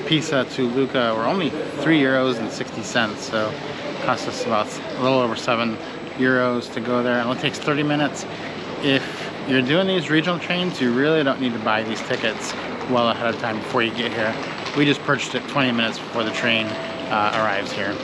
Pisa to Lucca were only €3.60, so it cost us about a little over €7 to go there. It only takes 30 minutes. If you're doing these regional trains, you really don't need to buy these tickets well ahead of time before you get here. We just purchased it 20 minutes before the train arrives here.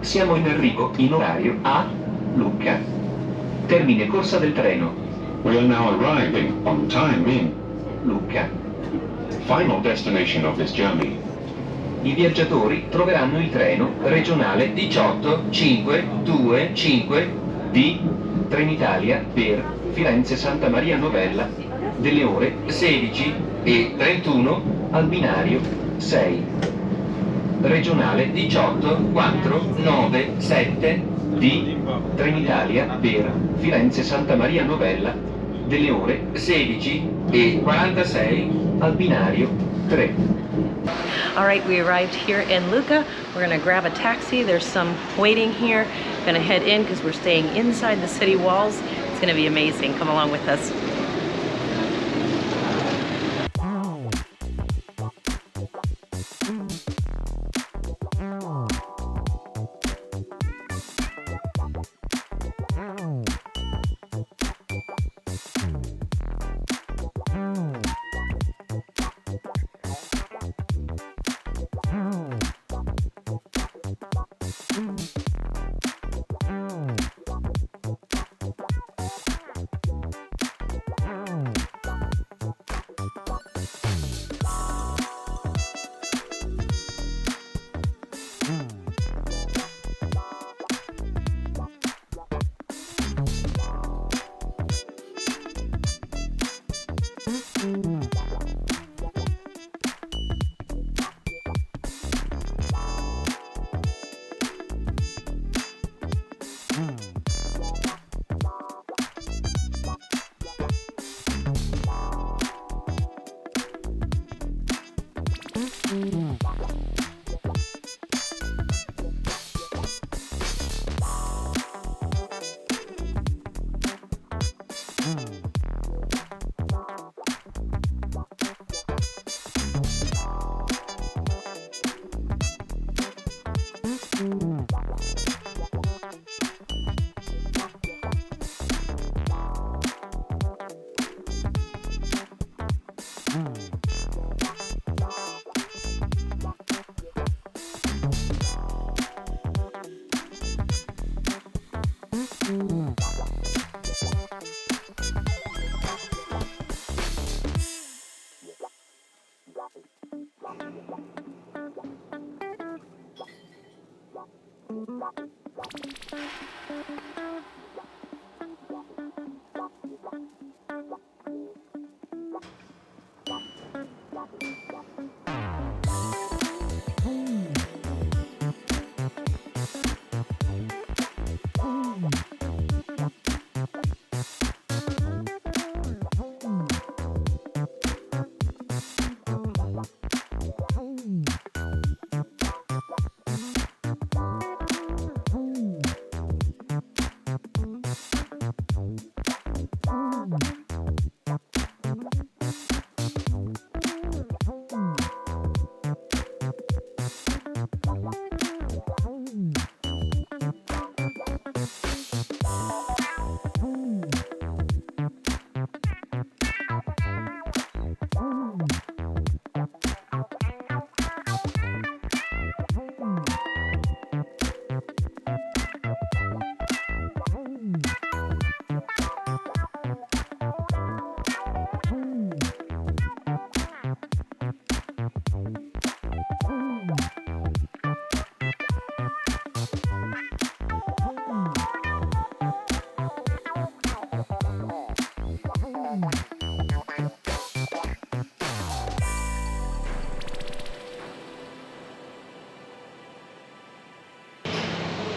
Siamo in arrivo in orario A Lucca. Termine corsa del treno. We are now arriving on time in Lucca. final destination of this journey. I viaggiatori troveranno il treno regionale 18525 di Trenitalia per Firenze Santa Maria Novella delle ore 16:31 al binario 6. Regionale 18497 di Trenitalia per Firenze Santa Maria Novella delle ore 16:46 al binario 3. All right, we arrived here in Lucca. We're gonna grab a taxi. There's some waiting here. Gonna head in because we're staying inside the city walls. It's gonna be amazing. Come along with us.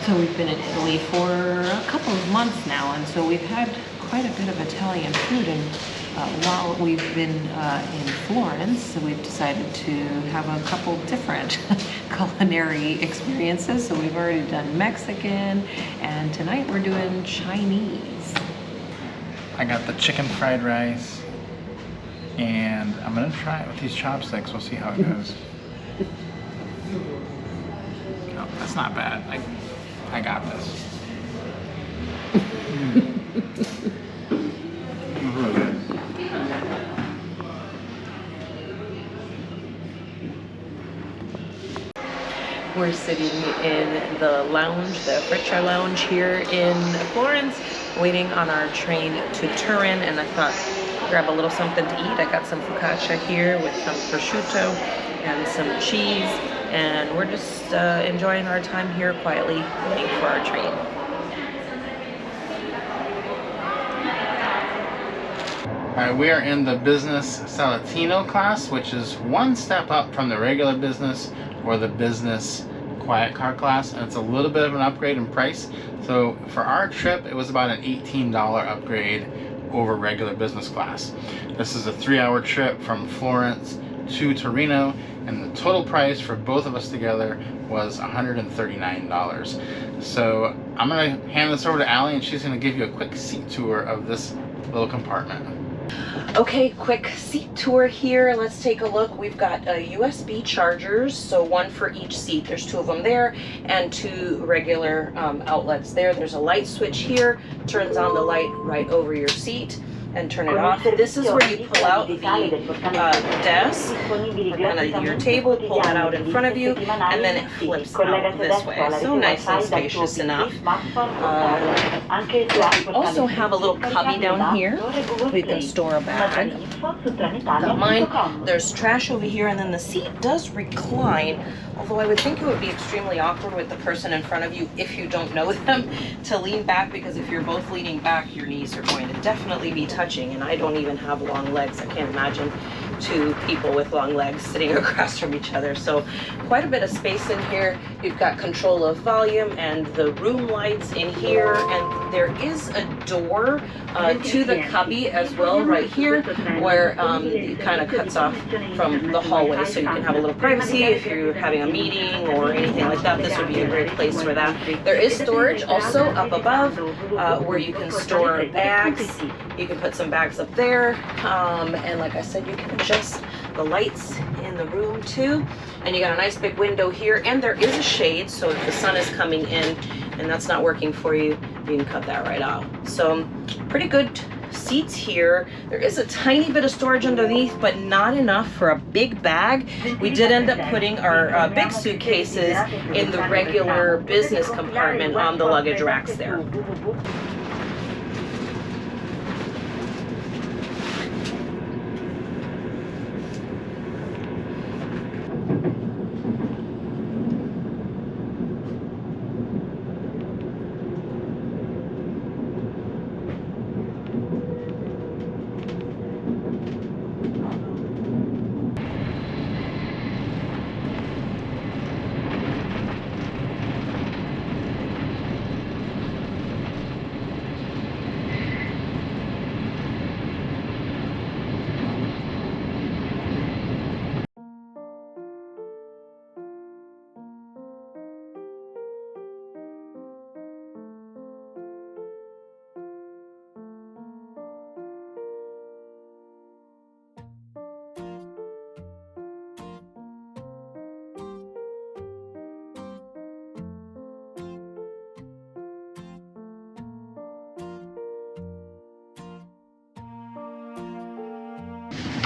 So we've been in Italy for a couple of months now, and so we've had quite a bit of Italian food. And while we've been in Florence, we've decided to have a couple different culinary experiences. So we've already done Mexican, and tonight we're doing Chinese. I got the chicken fried rice, and I'm gonna try it with these chopsticks. We'll see how it goes. Oh, that's not bad. I got this. We're we're sitting in the lounge, the Freccia lounge here in Florence, waiting on our train to Turin, and I thought grab a little something to eat. I got some focaccia here with some prosciutto and some cheese, and we're just enjoying our time here quietly waiting for our train. Alright, we are in the business Salottino class, which is one step up from the regular business or the business quiet car class, and it's a little bit of an upgrade in price. So for our trip, it was about an $18 upgrade over regular business class. This is a 3-hour trip from Florence to Torino, and the total price for both of us together was $139. So I'm going to hand this over to Allie, and she's going to give you a quick seat tour of this little compartment. Okay, quick seat tour here. Let's take a look. We've got USB chargers, so one for each seat. There's 2 of them there, and 2 regular outlets there. There's a light switch here, turns on the light right over your seat, and turn it off. This is where you pull out the desk, your table, pull that out in front of you, and then it flips out this way. So nice and spacious enough. We also have a little cubby down here. We can store a bag. Got mine. There's trash over here, and then the seat does recline, although I would think it would be extremely awkward with the person in front of you if you don't know them to lean back, because if you're both leaning back, your knees are going to definitely be touching, and I don't even have long legs. I can't imagine 2 people with long legs sitting across from each other. So quite a bit of space in here. You've got control of volume and the room lights in here, and there is a door to the cubby as well right here, where it kind of cuts off from the hallway, so you can have a little privacy if you're having a meeting or anything like that. This would be a great place for that. There is storage also up above where you can store bags. You can put some bags up there, and like I said, you can adjust the lights in the room too. And you got a nice big window here, and there is a shade, so if the sun is coming in and that's not working for you, you can cut that right out. So pretty good seats here. There is a tiny bit of storage underneath, but not enough for a big bag. We did end up putting our big suitcases in the regular business compartment on the luggage racks there.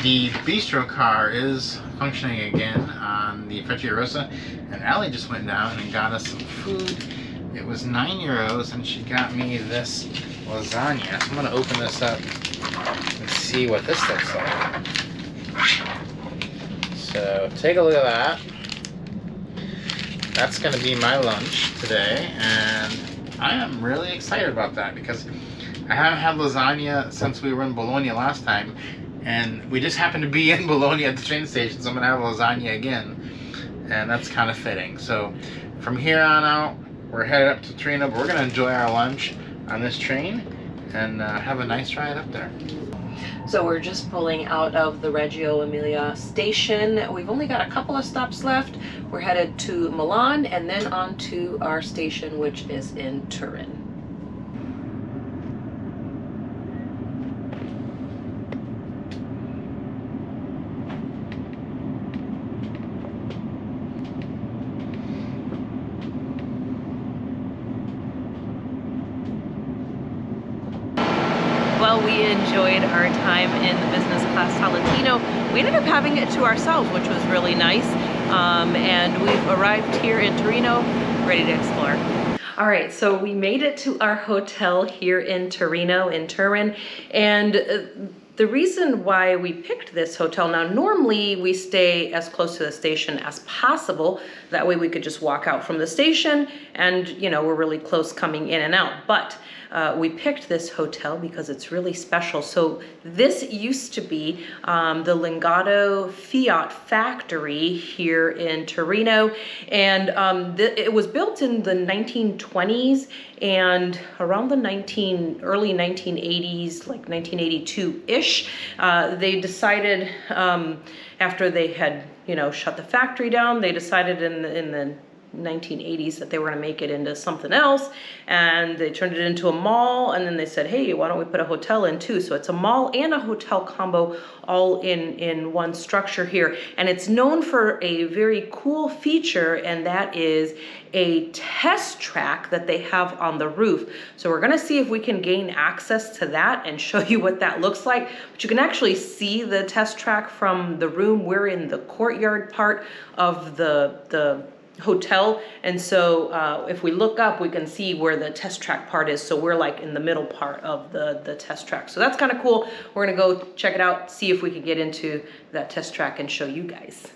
The bistro car is functioning again on the Frecciarossa, and Allie just went down and got us some food. It was €9, and she got me this lasagna. So I'm going to open this up and see what this looks like. So take a look at that. That's going to be my lunch today, and I am really excited about that because I haven't had lasagna since we were in Bologna last time. And we just happened to be in Bologna at the train station, so I'm gonna have lasagna again, and that's kind of fitting. So from here on out, we're headed up to Torino, but we're gonna enjoy our lunch on this train and have a nice ride up there. So we're just pulling out of the Reggio Emilia station. We've only got a couple of stops left. We're headed to Milan and then on to our station, which is in Turin. Well, we enjoyed our time in the business class Salottino. We ended up having it to ourselves, which was really nice. and we've arrived here in Torino, ready to explore. All right, so we made it to our hotel here in Torino, in Turin, and the reason why we picked this hotel, now normally we stay as close to the station as possible, that way we could just walk out from the station and, you know, we're really close coming in and out, but we picked this hotel because it's really special. So this used to be the Legato Fiat factory here in Torino, and it was built in the 1920s, and around the early 1980s, like 1982-ish, they decided, after they had, you know, shut the factory down, they decided in the 1980s that they were going to make it into something else, and they turned it into a mall, and then they said, hey, why don't we put a hotel in too? So it's a mall and a hotel combo all in one structure here, and it's known for a very cool feature, and that is a test track that they have on the roof. So we're gonna see if we can gain access to that and show you what that looks like. But you can actually see the test track from the room. We're in the courtyard part of the hotel, and so if we look up, we can see where the test track part is. So we're like in the middle part of the test track. So that's kind of cool. We're gonna go check it out, see if we can get into that test track and show you guys.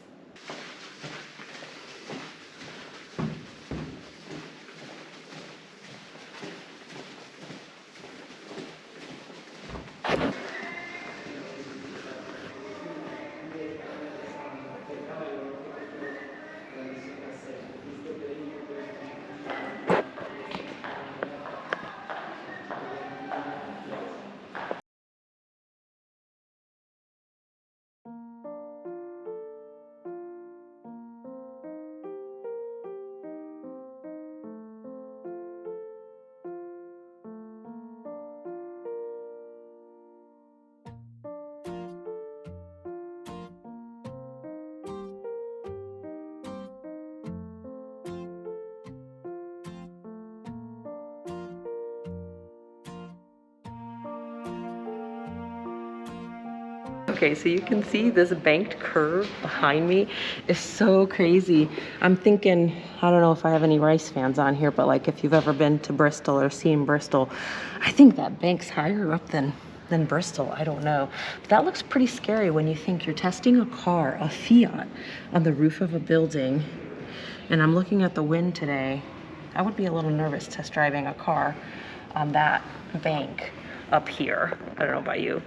Okay, so you can see this banked curve behind me is so crazy. I'm thinking, I don't know if I have any Rice fans on here, but like if you've ever been to Bristol or seen Bristol, I think that bank's higher up than Bristol, I don't know. But that looks pretty scary when you think you're testing a car, a Fiat, on the roof of a building. And I'm looking at the wind today. I would be a little nervous test driving a car on that bank up here. I don't know about you.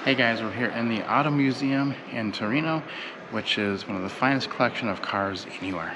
Hey guys, we're here in the Auto Museum in Torino, which is one of the finest collection of cars anywhere.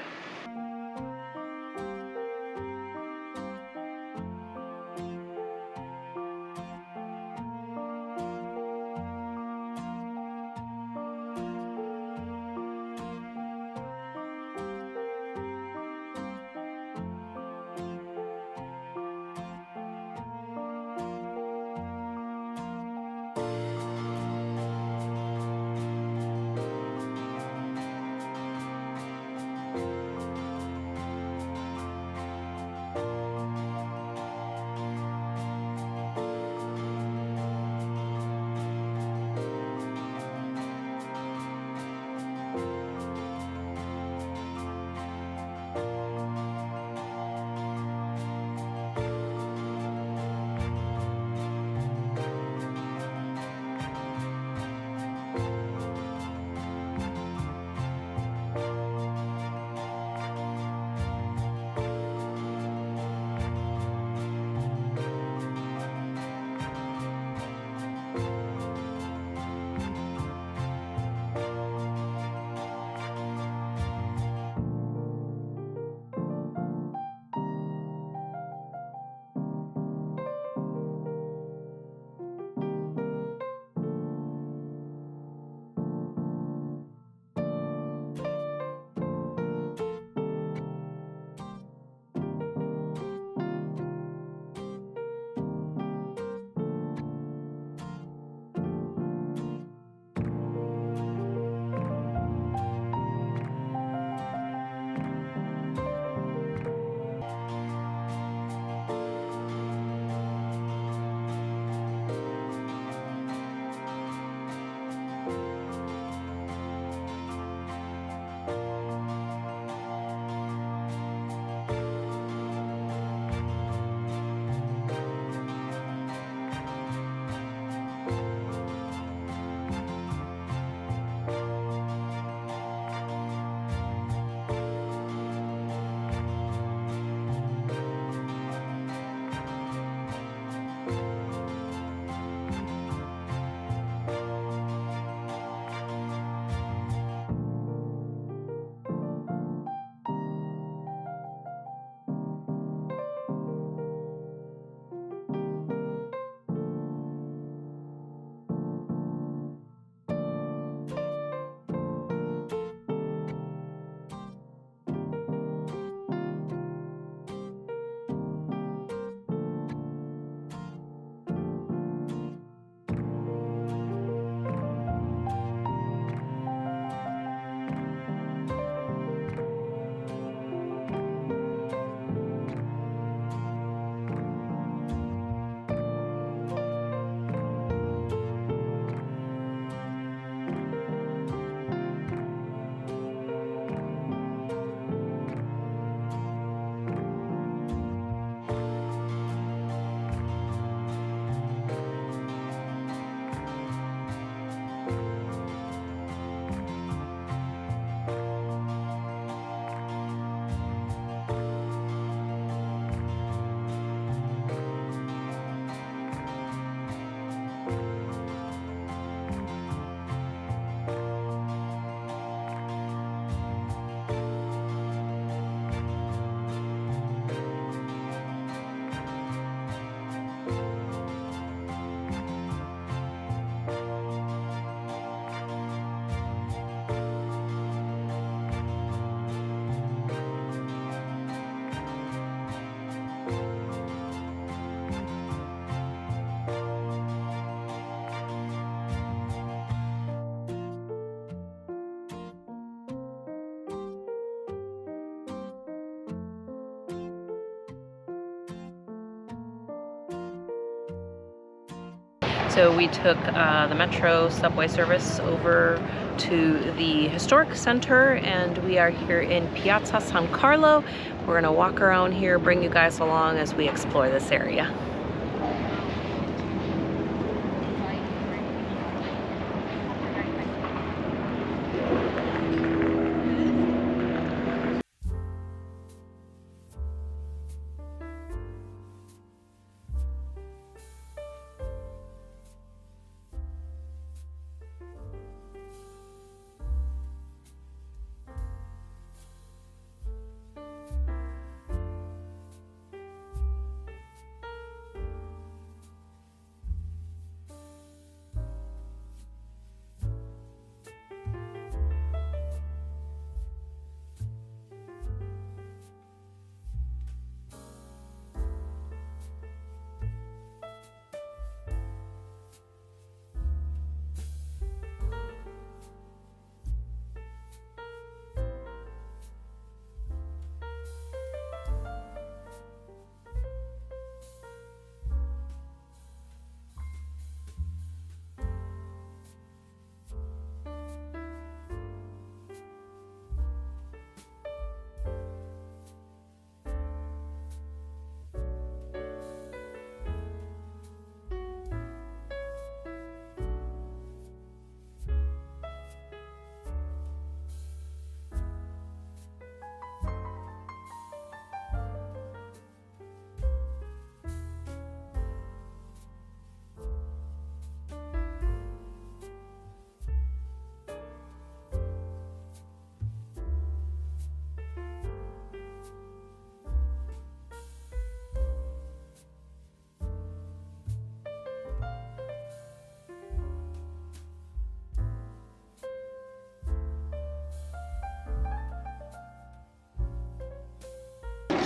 So we took the metro subway service over to the historic center, and we are here in Piazza San Carlo. We're gonna walk around here, bring you guys along as we explore this area.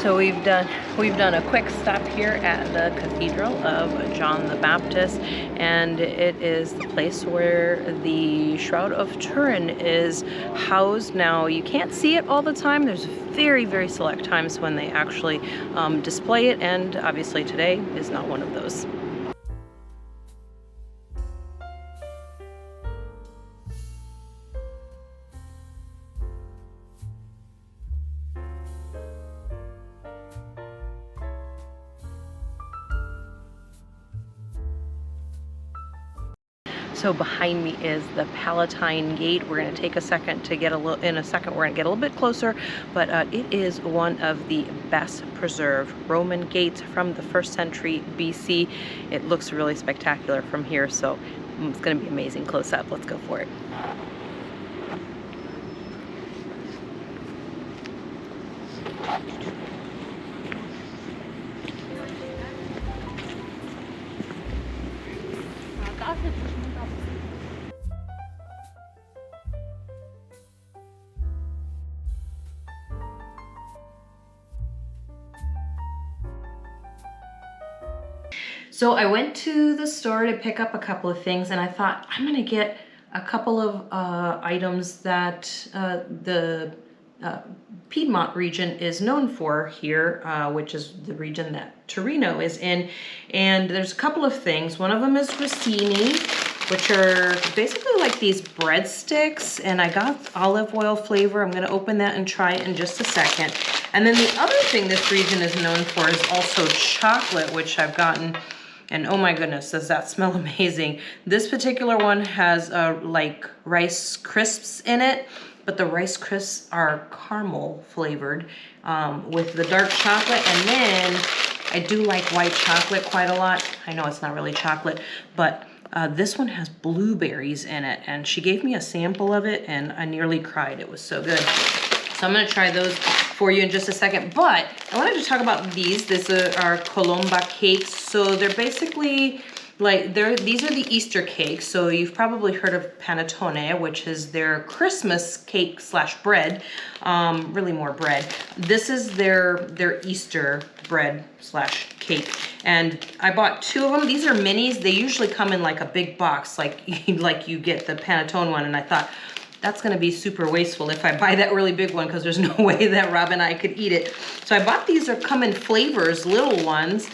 So we've done a quick stop here at the Cathedral of John the Baptist, and it is the place where the Shroud of Turin is housed. Now, you can't see it all the time. There's very, very select times when they actually display it, and obviously today is not one of those. So behind me is the Palatine Gate. We're going to take a second to get we're going to get a little bit closer, but it is one of the best preserved Roman gates from the 1st century BC. It looks really spectacular from here, so it's going to be amazing close up. Let's go for it. So I went to the store to pick up a couple of things, and I thought I'm gonna get a couple of items that the Piedmont region is known for here, which is the region that Torino is in. And there's a couple of things. One of them is rosini, which are basically like these breadsticks, and I got olive oil flavor. I'm gonna open that and try it in just a second. And then the other thing this region is known for is also chocolate, which I've gotten. And oh my goodness, does that smell amazing. This particular one has like Rice Crisps in it, but the Rice Crisps are caramel flavored with the dark chocolate. And then I do like white chocolate quite a lot. I know it's not really chocolate, but this one has blueberries in it. And she gave me a sample of it and I nearly cried. It was so good. So I'm gonna try those for you in just a second, but I wanted to talk about these. These are Colomba cakes. So they're basically like, these are the Easter cakes. So you've probably heard of panettone, which is their Christmas cake slash bread, really more bread. This is their Easter bread slash cake. And I bought 2 of them. These are minis. They usually come in like a big box, like you get the panettone one. And I thought, that's gonna be super wasteful if I buy that really big one, because there's no way that Rob and I could eat it. So I bought these, come in flavors, little ones.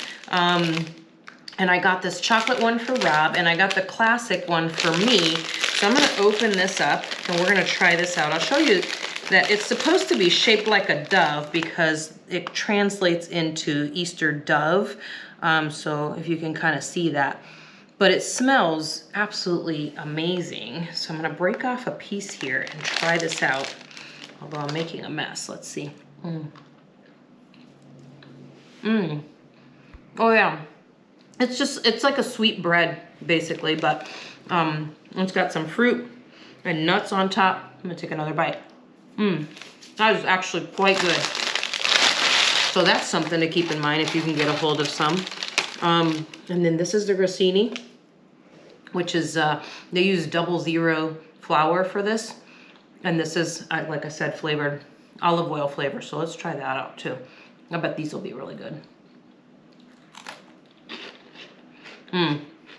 And I got this chocolate one for Rob, and I got the classic one for me. So I'm gonna open this up, and we're gonna try this out. I'll show you that it's supposed to be shaped like a dove because it translates into Easter dove. So if you can kind of see that. But it smells absolutely amazing. So I'm gonna break off a piece here and try this out. Although I'm making a mess, let's see. Oh yeah. It's like a sweet bread, basically, but it's got some fruit and nuts on top. I'm gonna take another bite. That is actually quite good. So that's something to keep in mind if you can get a hold of some. And then this is the grissini, which is, they use 00 flour for this. And this is, like I said, flavored, olive oil flavor. So let's try that out too. I bet these will be really good.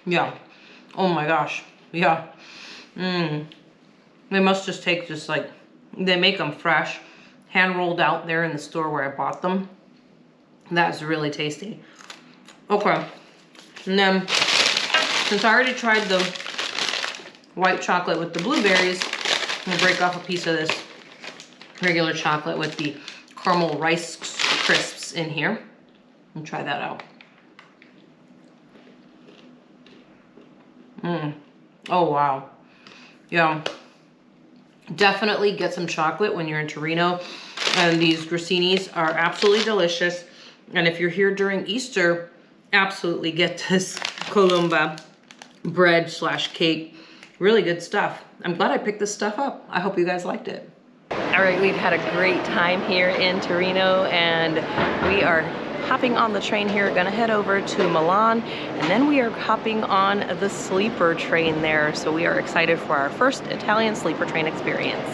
Yeah. Oh my gosh. Yeah. They must just take like, they make them fresh, hand rolled out there in the store where I bought them. That's really tasty. Okay. And then, since I already tried the white chocolate with the blueberries, I'm gonna break off a piece of this regular chocolate with the caramel rice crisps in here and try that out. Oh wow. Yeah. Definitely get some chocolate when you're in Torino. And these grissinis are absolutely delicious. And if you're here during Easter, absolutely get this colomba bread / cake. Really good stuff. I'm glad I picked this stuff up. I hope you guys liked it. All right, we've had a great time here in Torino, and we are hopping on the train here, gonna head over to Milan, and then we are hopping on the sleeper train there. So we are excited for our first Italian sleeper train experience.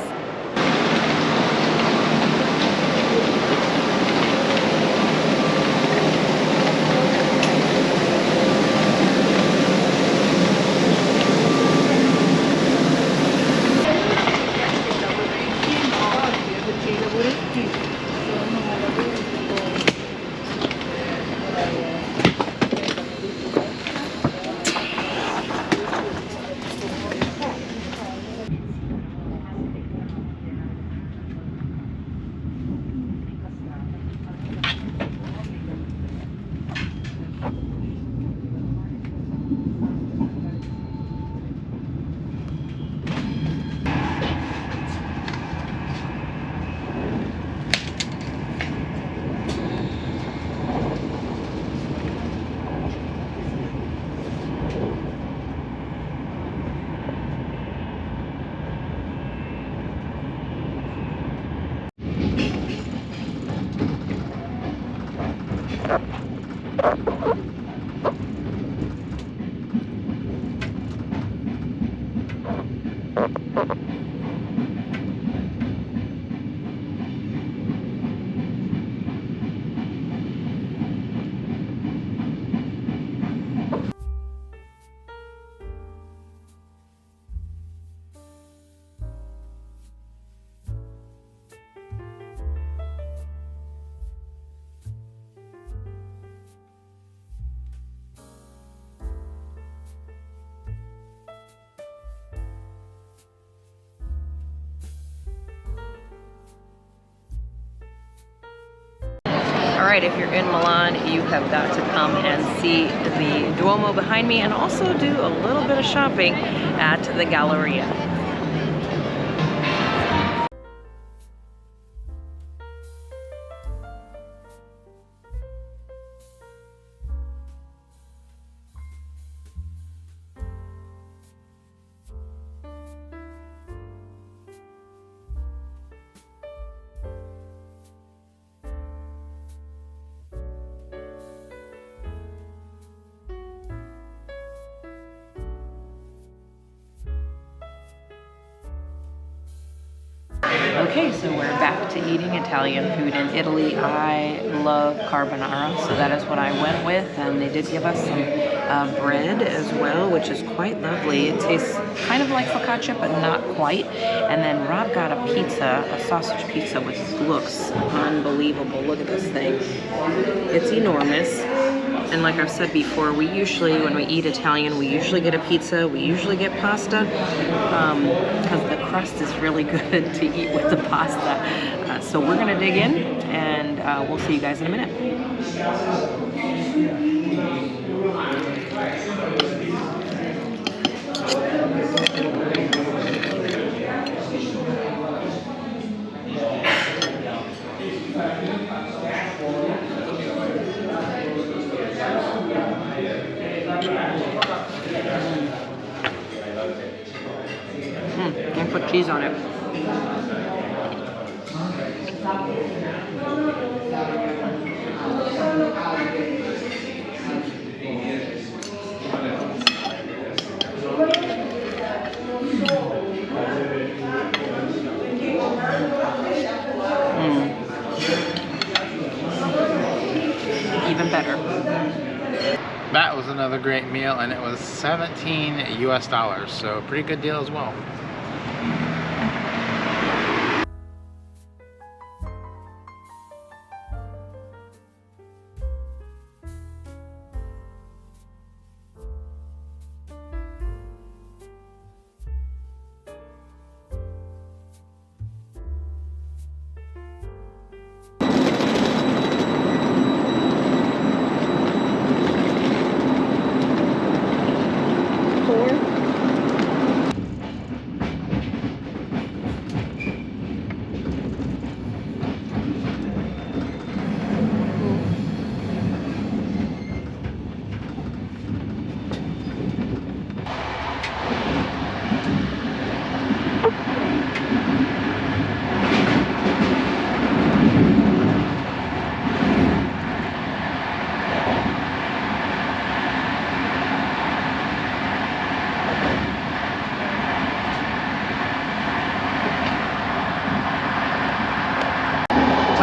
All right, if you're in Milan, you have got to come and see the Duomo behind me and also do a little bit of shopping at the Galleria. Okay, so we're back to eating Italian food in Italy. I love carbonara, so that is what I went with. And they did give us some bread as well, which is quite lovely. It tastes kind of like focaccia, but not quite. And then Rob got a pizza, a sausage pizza, which looks unbelievable. Look at this thing. It's enormous. And like I've said before, we usually, when we eat Italian, we usually get a pizza, we usually get pasta, because the crust is really good to eat with the pasta. So we're gonna dig in, and we'll see you guys in a minute. And put cheese on it. Even better. That was another great meal, and it was $17 US, so pretty good deal as well.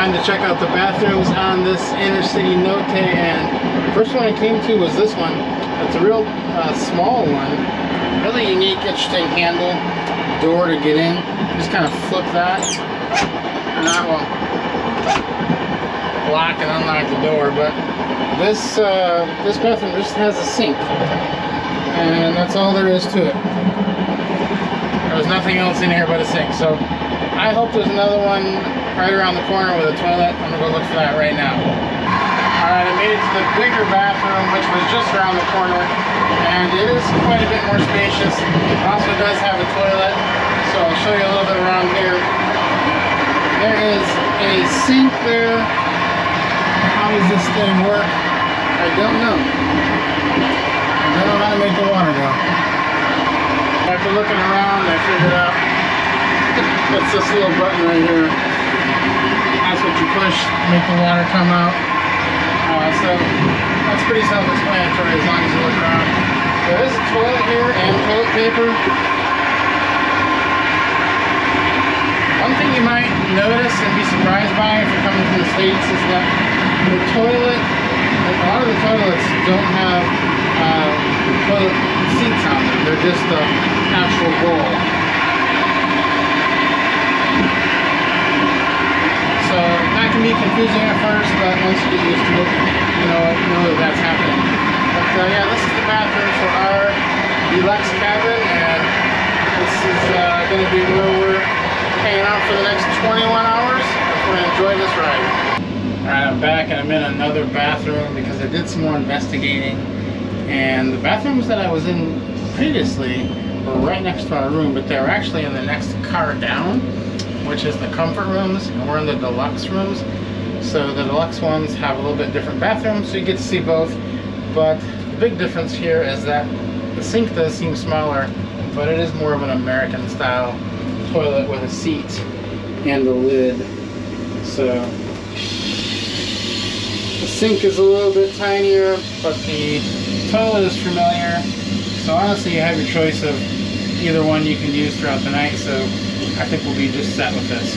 Time to check out the bathrooms on this Intercity Notte, and the first one I came to was this one. It's a real small one, really unique, interesting handle, door to get in. Just kind of flip that, and that will lock and unlock the door. But this bathroom just has a sink, and that's all there is to it. There's nothing else in here but a sink. So I hope there's another one right around the corner with a toilet. I'm gonna go look for that right now. Alright, I made it to the bigger bathroom, which was just around the corner, and it is quite a bit more spacious. It also does have a toilet, so I'll show you a little bit around here. There is a sink there. How does this thing work? I don't know. I don't know how to make the water go. After looking around, I figured out it's this little button right here. That's what you push to make the water come out. So that's pretty self-explanatory as long as you look around. There is a toilet here and toilet paper. One thing you might notice and be surprised by if you're coming from the States is that the toilet, a lot of the toilets don't have toilet seats on them. They're just the actual bowl. So that can be confusing at first, but once you get used to it, you know that that's happening. But yeah, this is the bathroom for our deluxe cabin, and this is going to be where we're hanging out for the next 21 hours. We're going to enjoy this ride. Alright, I'm back, and I'm in another bathroom because I did some more investigating, and the bathrooms that I was in previously were right next to our room, but they were actually in the next car down, which is the comfort rooms, and we're in the deluxe rooms. So the deluxe ones have a little bit different bathrooms, so you get to see both. But the big difference here is that the sink does seem smaller, but it is more of an American style toilet with a seat and a lid. So the sink is a little bit tinier, but the toilet is familiar. So honestly, you have your choice of either one you can use throughout the night. So I think we'll be just set with this.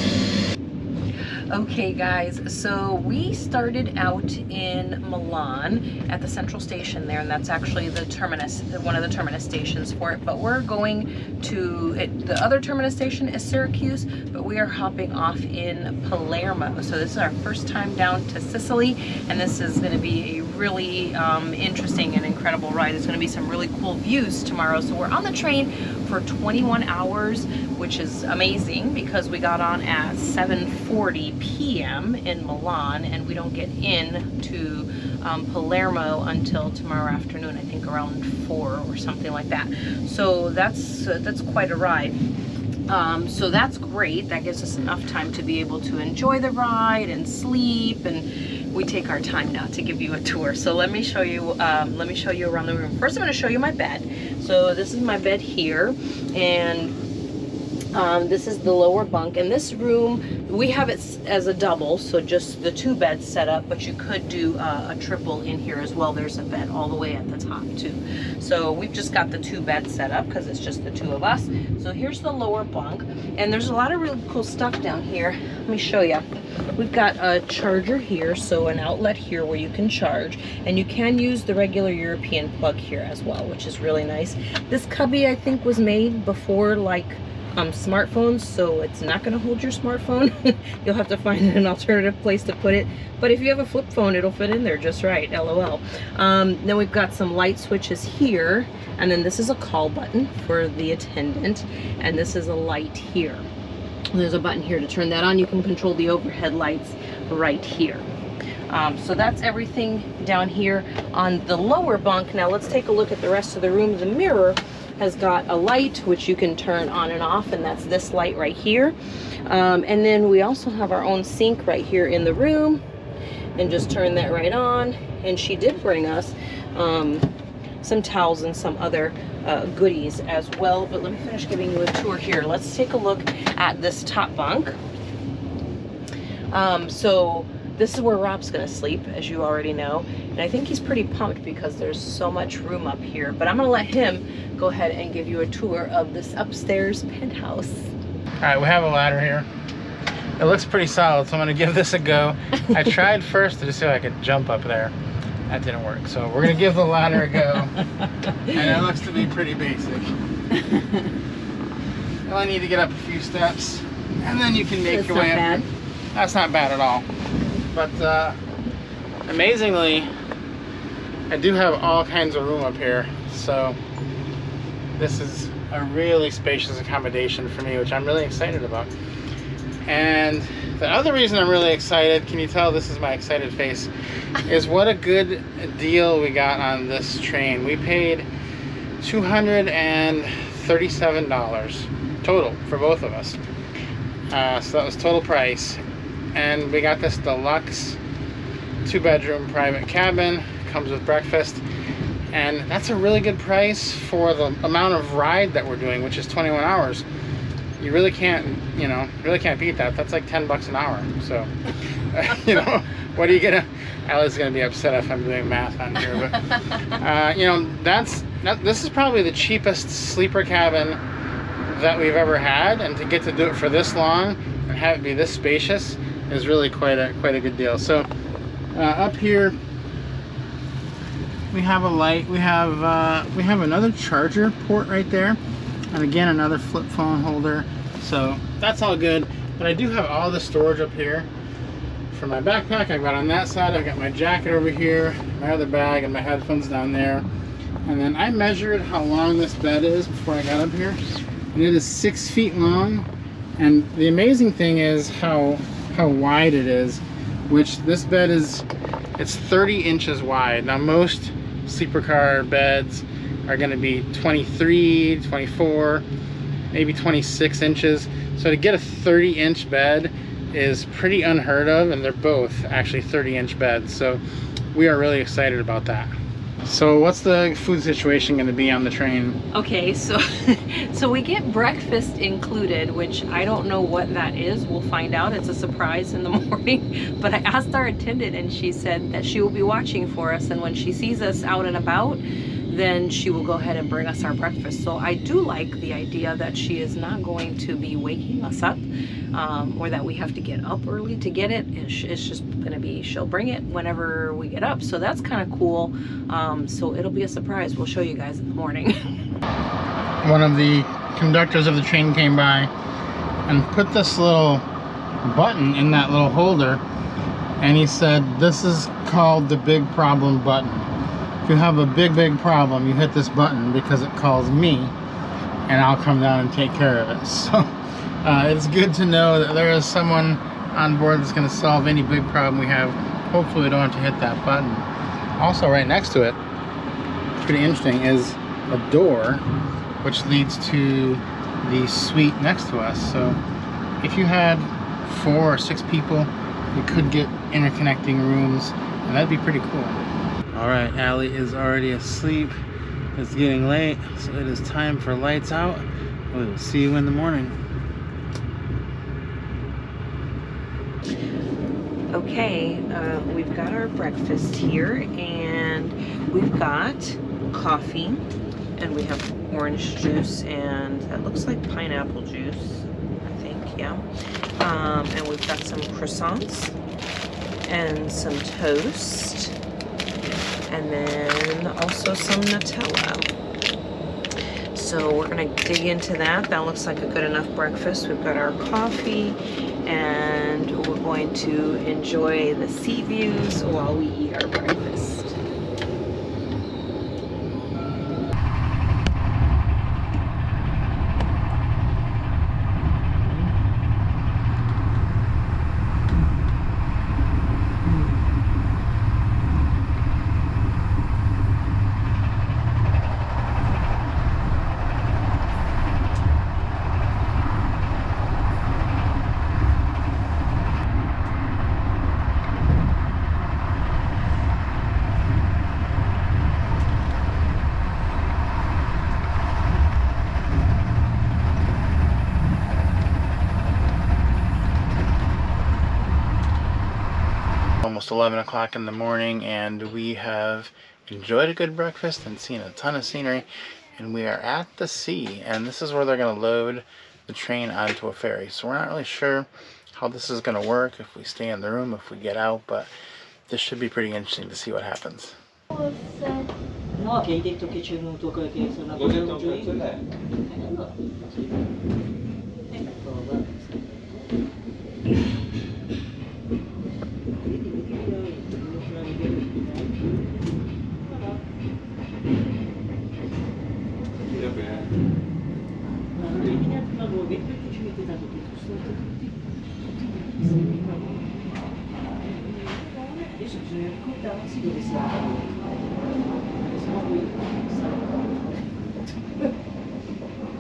Okay guys, so we started out in Milan at the central station there, and that's actually the terminus, one of the terminus stations for it, but we're going to, the other terminus station is Syracuse, but we are hopping off in Palermo. So this is our first time down to Sicily, and this is going to be a really interesting and incredible ride. It's going to be some really cool views tomorrow. So we're on the train for 21 hours, which is amazing because we got on at 7:40 p.m. in Milan, and we don't get in to Palermo until tomorrow afternoon, I think around 4 or something like that. So that's quite a ride. So that's great. That gives us enough time to be able to enjoy the ride and sleep, and we take our time now to give you a tour. So let me show you around the room. First, I'm going to show you my bed. So this is my bed here, and this is the lower bunk. In this room, we have it as a double, so just the 2 beds set up, but you could do a triple in here as well. There's a bed all the way at the top too. So we've just got the 2 beds set up because it's just the 2 of us. So here's the lower bunk, and there's a lot of really cool stuff down here. Let me show you. We've got a charger here, so an outlet here where you can charge, and you can use the regular European plug here as well, which is really nice. This cubby, I think, was made before like smartphones, so it's not going to hold your smartphone. You'll have to find an alternative place to put it, but if you have a flip phone, it'll fit in there just right, LOL. Then we've got some light switches here, and then this is a call button for the attendant, and this is a light here. There's a button here to turn that on. You can control the overhead lights right here. So that's everything down here on the lower bunk. Now let's take a look at the rest of the room. The mirror has got a light which you can turn on and off, and that's this light right here. And then we also have our own sink right here in the room, and just turn that right on. And she did bring us some towels and some other goodies as well, but let me finish giving you a tour here. Let's take a look at this top bunk. So this is where Rob's gonna sleep, as you already know, and I think he's pretty pumped because there's so much room up here, but I'm gonna let him go ahead and give you a tour of this upstairs penthouse. All right, we have a ladder here. It looks pretty solid, so I'm gonna give this a go. I tried first to see if I could jump up there. That didn't work, so we're gonna give the ladder a go. And it looks to be pretty basic. You'll only need to get up a few steps, and then you can make your way up. That's not bad at all. But amazingly, I do have all kinds of room up here, so this is a really spacious accommodation for me, which I'm really excited about. And the other reason I'm really excited, can you tell this is my excited face, is what a good deal we got on this train. We paid $237 total for both of us. So that was total price. And we got this deluxe 2-bedroom private cabin, comes with breakfast, and that's a really good price for the amount of ride that we're doing, which is 21 hours. You really can't, really can't beat that. That's like 10 bucks an hour. So, what are you gonna? Allie's gonna be upset if I'm doing math on here, but this is probably the cheapest sleeper cabin that we've ever had, and to get to do it for this long and have it be this spacious is really quite a good deal. So up here we have a light. We have another charger port right there, and again another flip phone holder. So that's all good. But I do have all the storage up here for my backpack. I've got on that side. I've got my jacket over here, my other bag, and my headphones down there. And then I measured how long this bed is before I got up here, and it is 6 feet long. And the amazing thing is how wide it is, which this bed is, it's 30 inches wide. Now most sleeper car beds are going to be 23, 24, maybe 26 inches. So to get a 30-inch bed is pretty unheard of, and they're both actually 30-inch beds. So we are really excited about that. So what's the food situation going to be on the train? Okay, so we get breakfast included, which I don't know what that is. We'll find out. It's a surprise in the morning. But I asked our attendant, and she said that she will be watching for us, and when she sees us out and about, then she will go ahead and bring us our breakfast. So I do like the idea that she is not going to be waking us up or that we have to get up early to get it. It's just gonna be, she'll bring it whenever we get up. So that's kind of cool. So it'll be a surprise. We'll show you guys in the morning. One of the conductors of the train came by and put this little button in that little holder, and he said, this is called the big problem button. If you have a big problem, you hit this button because it calls me and I'll come down and take care of it. So it's good to know that there is someone on board that's going to solve any big problem we have. Hopefully we don't have to hit that button. Also right next to it, pretty interesting, is a door which leads to the suite next to us. So if you had 4 or 6 people, you could get interconnecting rooms, and that'd be pretty cool. All right, Allie is already asleep. It's getting late, so it is time for lights out. We will see you in the morning. Okay, we've got our breakfast here, and we've got coffee, and we have orange juice, and that looks like pineapple juice, I think, yeah. And we've got some croissants and some toast, and then also some Nutella. So we're gonna dig into that. That looks like a good enough breakfast. We've got our coffee, and we're going to enjoy the sea views while we eat our breakfast. Almost 11 o'clock in the morning, and we have enjoyed a good breakfast and seen a ton of scenery, and we are at the sea, and this is where they're going to load the train onto a ferry. So we're not really sure how this is going to work, if we stay in the room, if we get out, but this should be pretty interesting to see what happens. No, che hai detto che c'è venuto che sono una cosa adesso bisogna ricordarsi dove siamo, perché sennò poi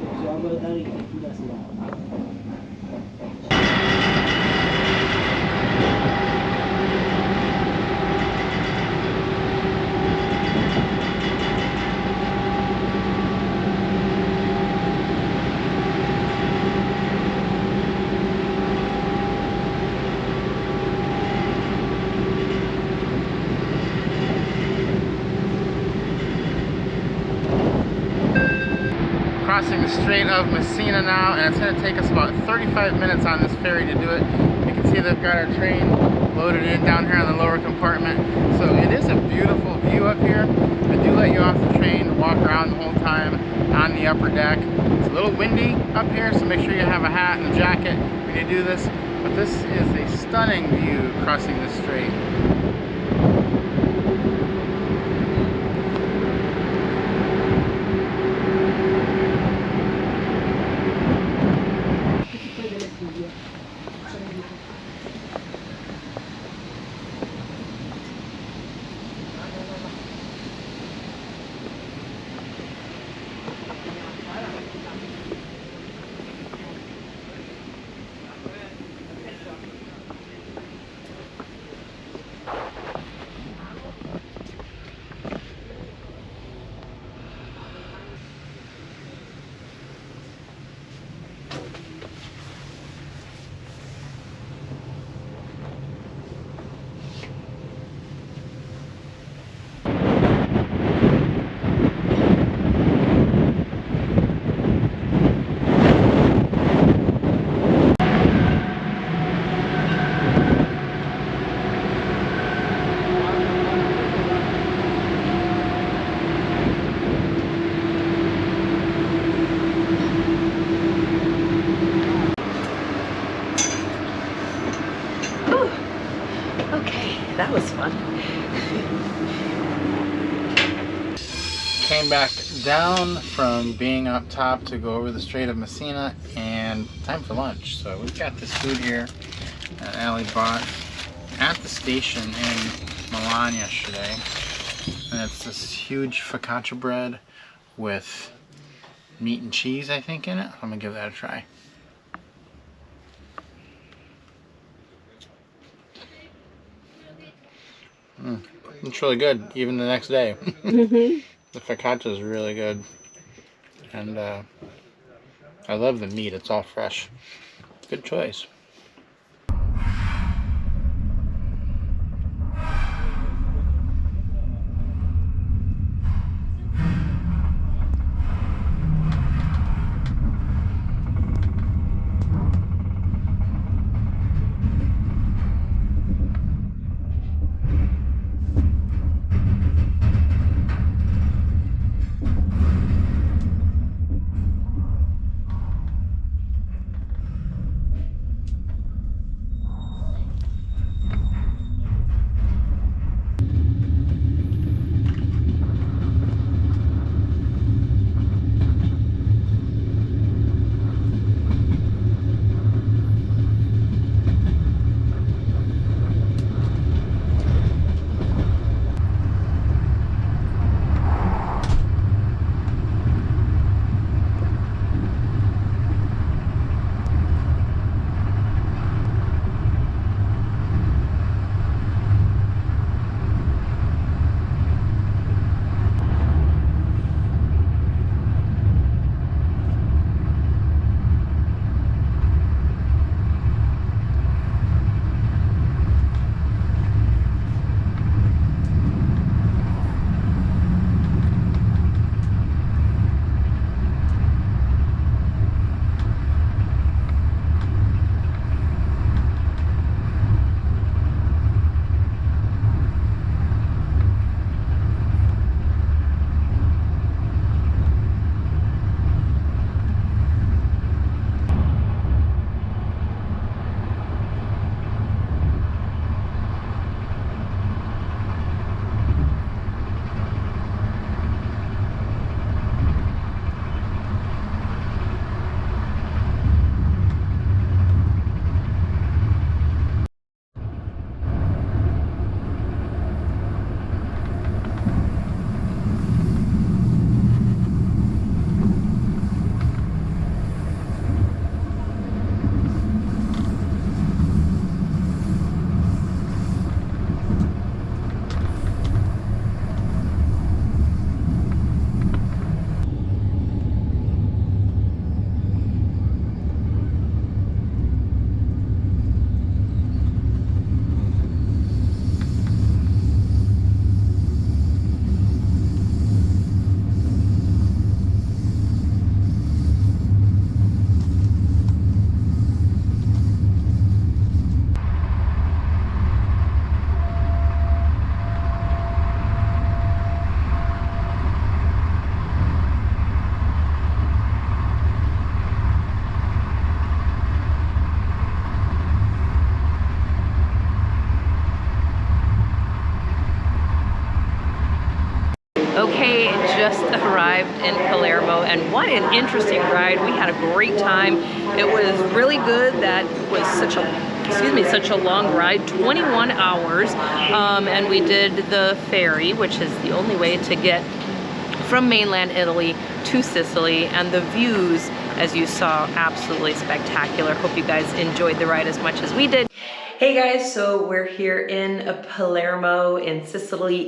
bisogna guardare che fila siamo. Crossing the Strait of Messina now, and it's going to take us about 35 minutes on this ferry to do it. You can see they've got our train loaded in down here on the lower compartment. So it is a beautiful view up here. They do let you off the train to walk around the whole time on the upper deck. It's a little windy up here, so make sure you have a hat and a jacket when you do this. But this is a stunning view crossing the strait. Came back down from being up top to go over the Strait of Messina, and time for lunch. So we've got this food here that Allie bought at the station in Milan yesterday. And it's this huge focaccia bread with meat and cheese, I think, in it. I'm gonna give that a try. It's really good, even the next day. The focaccia is really good, and I love the meat. It's all fresh. Good choice. Okay, just arrived in Palermo, and what an interesting ride. We had a great time. It was really good. That was such a long ride, 21 hours, and we did the ferry, which is the only way to get from mainland Italy to Sicily, and the views, as you saw, absolutely spectacular. Hope you guys enjoyed the ride as much as we did. Hey guys, so we're here in Palermo in Sicily,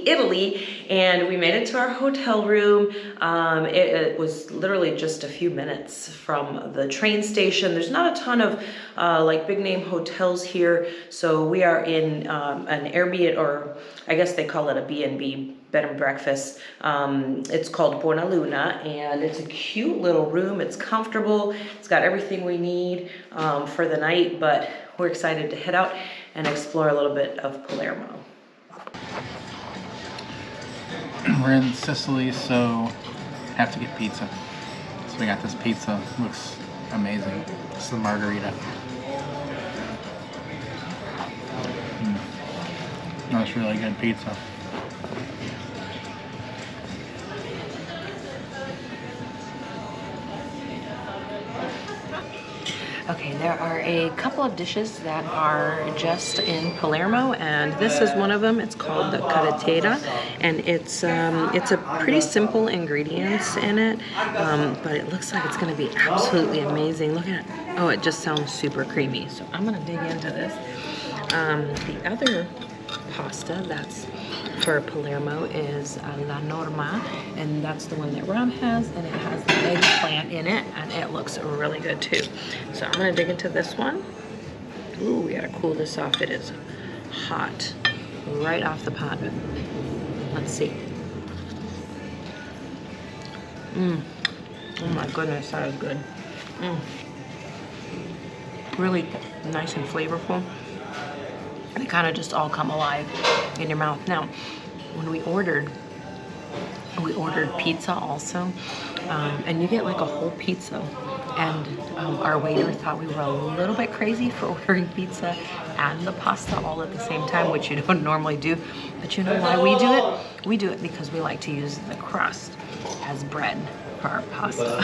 Italy, and we made it to our hotel room. It was literally just a few minutes from the train station. There's not a ton of like big name hotels here, so we are in an Airbnb, or I guess they call it a B&B, bed and breakfast. It's called Buona Luna, and it's a cute little room. It's comfortable. It's got everything we need for the night, but we're excited to head out and explore a little bit of Palermo. We're in Sicily, so have to get pizza. So we got this pizza. Looks amazing. It's the margarita. That's really good pizza. Okay, there are a couple of dishes that are just in Palermo, and this is one of them. It's called the carretera, and it's a pretty simple ingredients in it, but it looks like it's going to be absolutely amazing. Look at it. Oh, it just sounds super creamy. So I'm going to dig into this. The other pasta that's for Palermo is la norma, and that's the one that Ram has, and it has the eggplant in it, and it looks really good too. So I'm gonna dig into this one. Ooh, we gotta cool this off. It is hot right off the pot. Let's see. Oh my goodness, that is good. Really nice and flavorful. They kind of just all come alive in your mouth. Now, when we ordered pizza also, and you get like a whole pizza, and our waiter thought we were a little bit crazy for ordering pizza and the pasta all at the same time, which you don't normally do. But you know why we do it? We do it because we like to use the crust as bread for our pasta.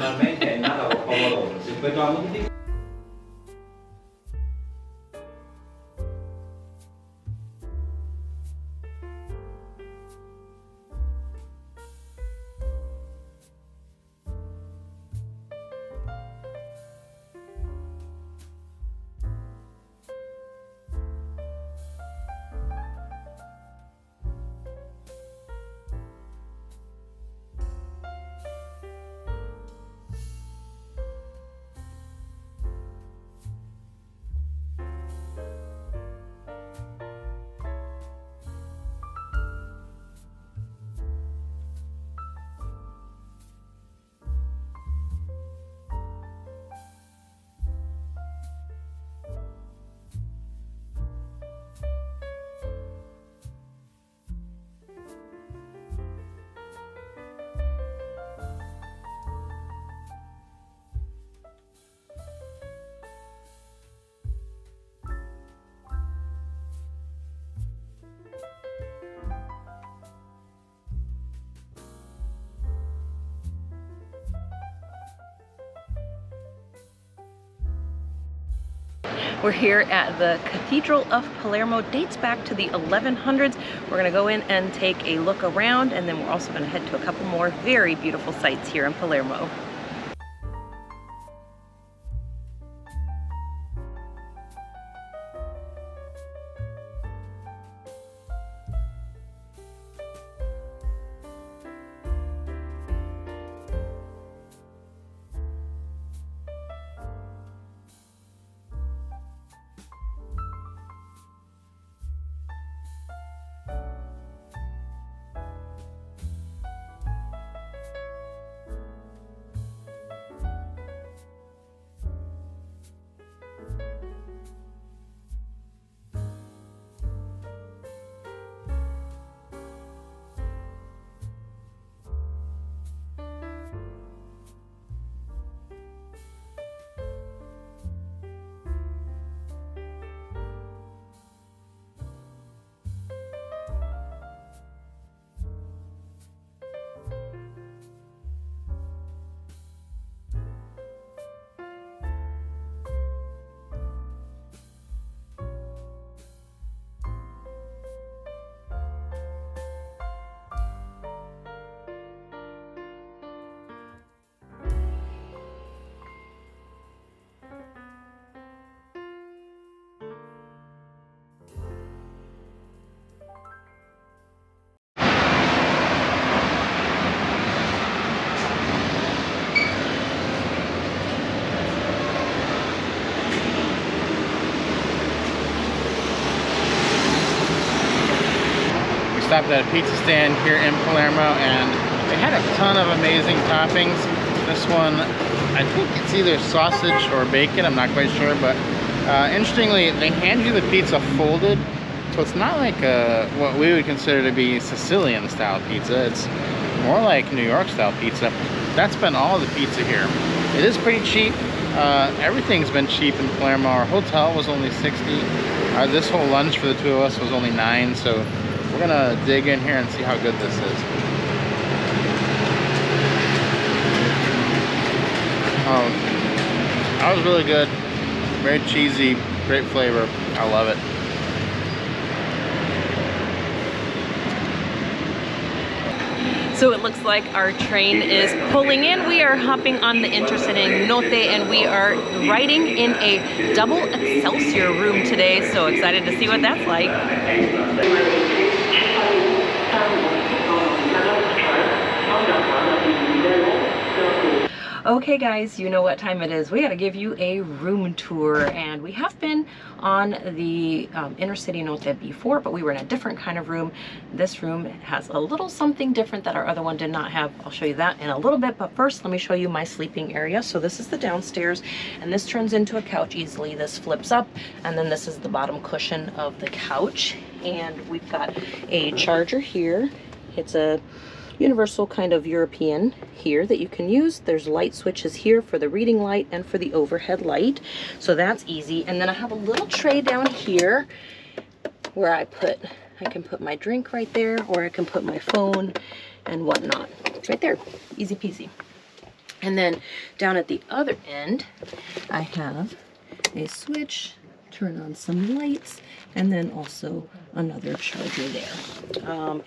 We're here at the Cathedral of Palermo. Dates back to the 1100s. We're gonna go in and take a look around, and then we're also gonna head to a couple more very beautiful sites here in Palermo. Stopped at a pizza stand here in Palermo, and they had a ton of amazing toppings. This one, I think it's either sausage or bacon, I'm not quite sure, but interestingly, they hand you the pizza folded, so it's not like what we would consider to be Sicilian style pizza. It's more like New York style pizza. That's been all the pizza here. It is pretty cheap. Everything's been cheap in Palermo. Our hotel was only 60. This whole lunch for the two of us was only 9, so we're gonna dig in here and see how good this is. That was really good. Very cheesy, great flavor. I love it. So it looks like our train is pulling in. We are hopping on the Intercity Notte and we are riding in a double Excelsior room today. So excited to see what that's like. Okay guys, you know what time it is. We gotta give you a room tour, and we have been on the Intercity Notte before, but we were in a different kind of room. This room has a little something different that our other one did not have. I'll show you that in a little bit, but first let me show you my sleeping area. So this is the downstairs, and this turns into a couch easily. This flips up, and then this is the bottom cushion of the couch. And we've got a charger here. It's a universal kind of European here that you can use. There's light switches here for the reading light and for the overhead light, so that's easy. And then I have a little tray down here where I can put my drink right there, or I can put my phone and whatnot. It's right there, easy peasy. And then down at the other end I have a switch, turn on some lights, and then also another charger there.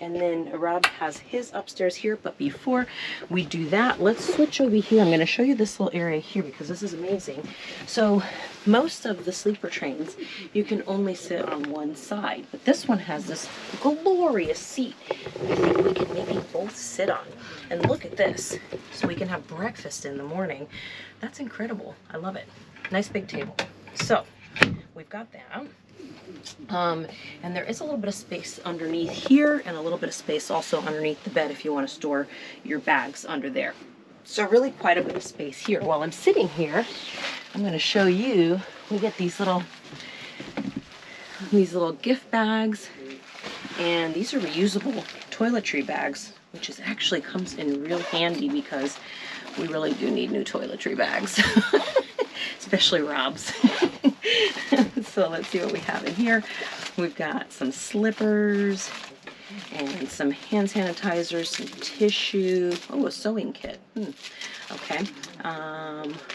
And then Rob has his upstairs here, but before we do that, let's switch over here. I'm going to show you this little area here because this is amazing. So most of the sleeper trains, you can only sit on one side, but this one has this glorious seat I think we can maybe both sit on. And look at this, so we can have breakfast in the morning. That's incredible. I love it. Nice big table. So we've got that. And there is a little bit of space underneath here, and a little bit of space also underneath the bed if you want to store your bags under there. So really quite a bit of space here. While I'm sitting here, I'm going to show you, we get these little gift bags, and these are reusable toiletry bags, which is actually comes in real handy because we really do need new toiletry bags, especially Rob's. So let's see what we have in here. We've got some slippers and some hand sanitizer, some tissue. Oh, a sewing kit. Okay.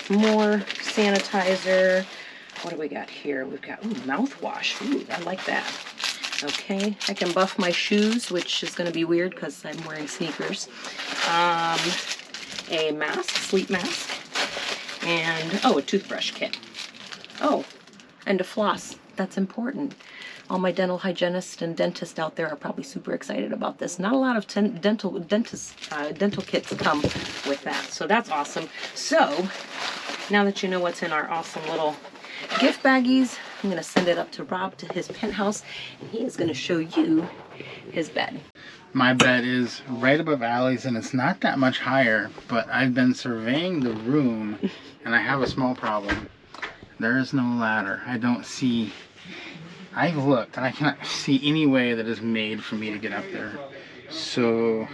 More sanitizer. What do we got here? We've got mouthwash. Ooh, I like that. Okay, I can buff my shoes, which is going to be weird because I'm wearing sneakers. A mask, sleep mask, and a toothbrush kit. Oh, and a floss. That's important. All my dental hygienists and dentists out there are probably super excited about this. Not a lot of dental kits come with that, so that's awesome. So now that you know what's in our awesome little gift baggies, I'm going to send it up to Rob to his penthouse, and he is going to show you his bed. My bed is right above Allie's, and it's not that much higher, but I've been surveying the room, and I have a small problem. There is no ladder. I don't see, I've looked, and I cannot see any way that is made for me to get up there. So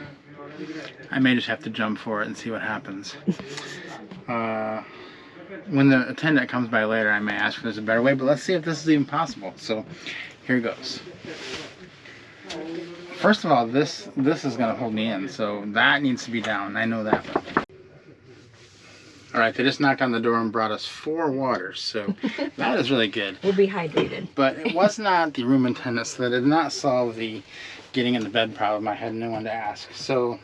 I may just have to jump for it and see what happens. When the attendant comes by later, I may ask if there's a better way, but let's see if this is even possible. So here goes. First of all, this is going to hold me in, so that needs to be down. I know that one. Alright, they just knocked on the door and brought us 4 waters, so that is really good. We'll be hydrated. But it was not the room attendant, so that did not solve the getting in the bed problem. I had no one to ask. So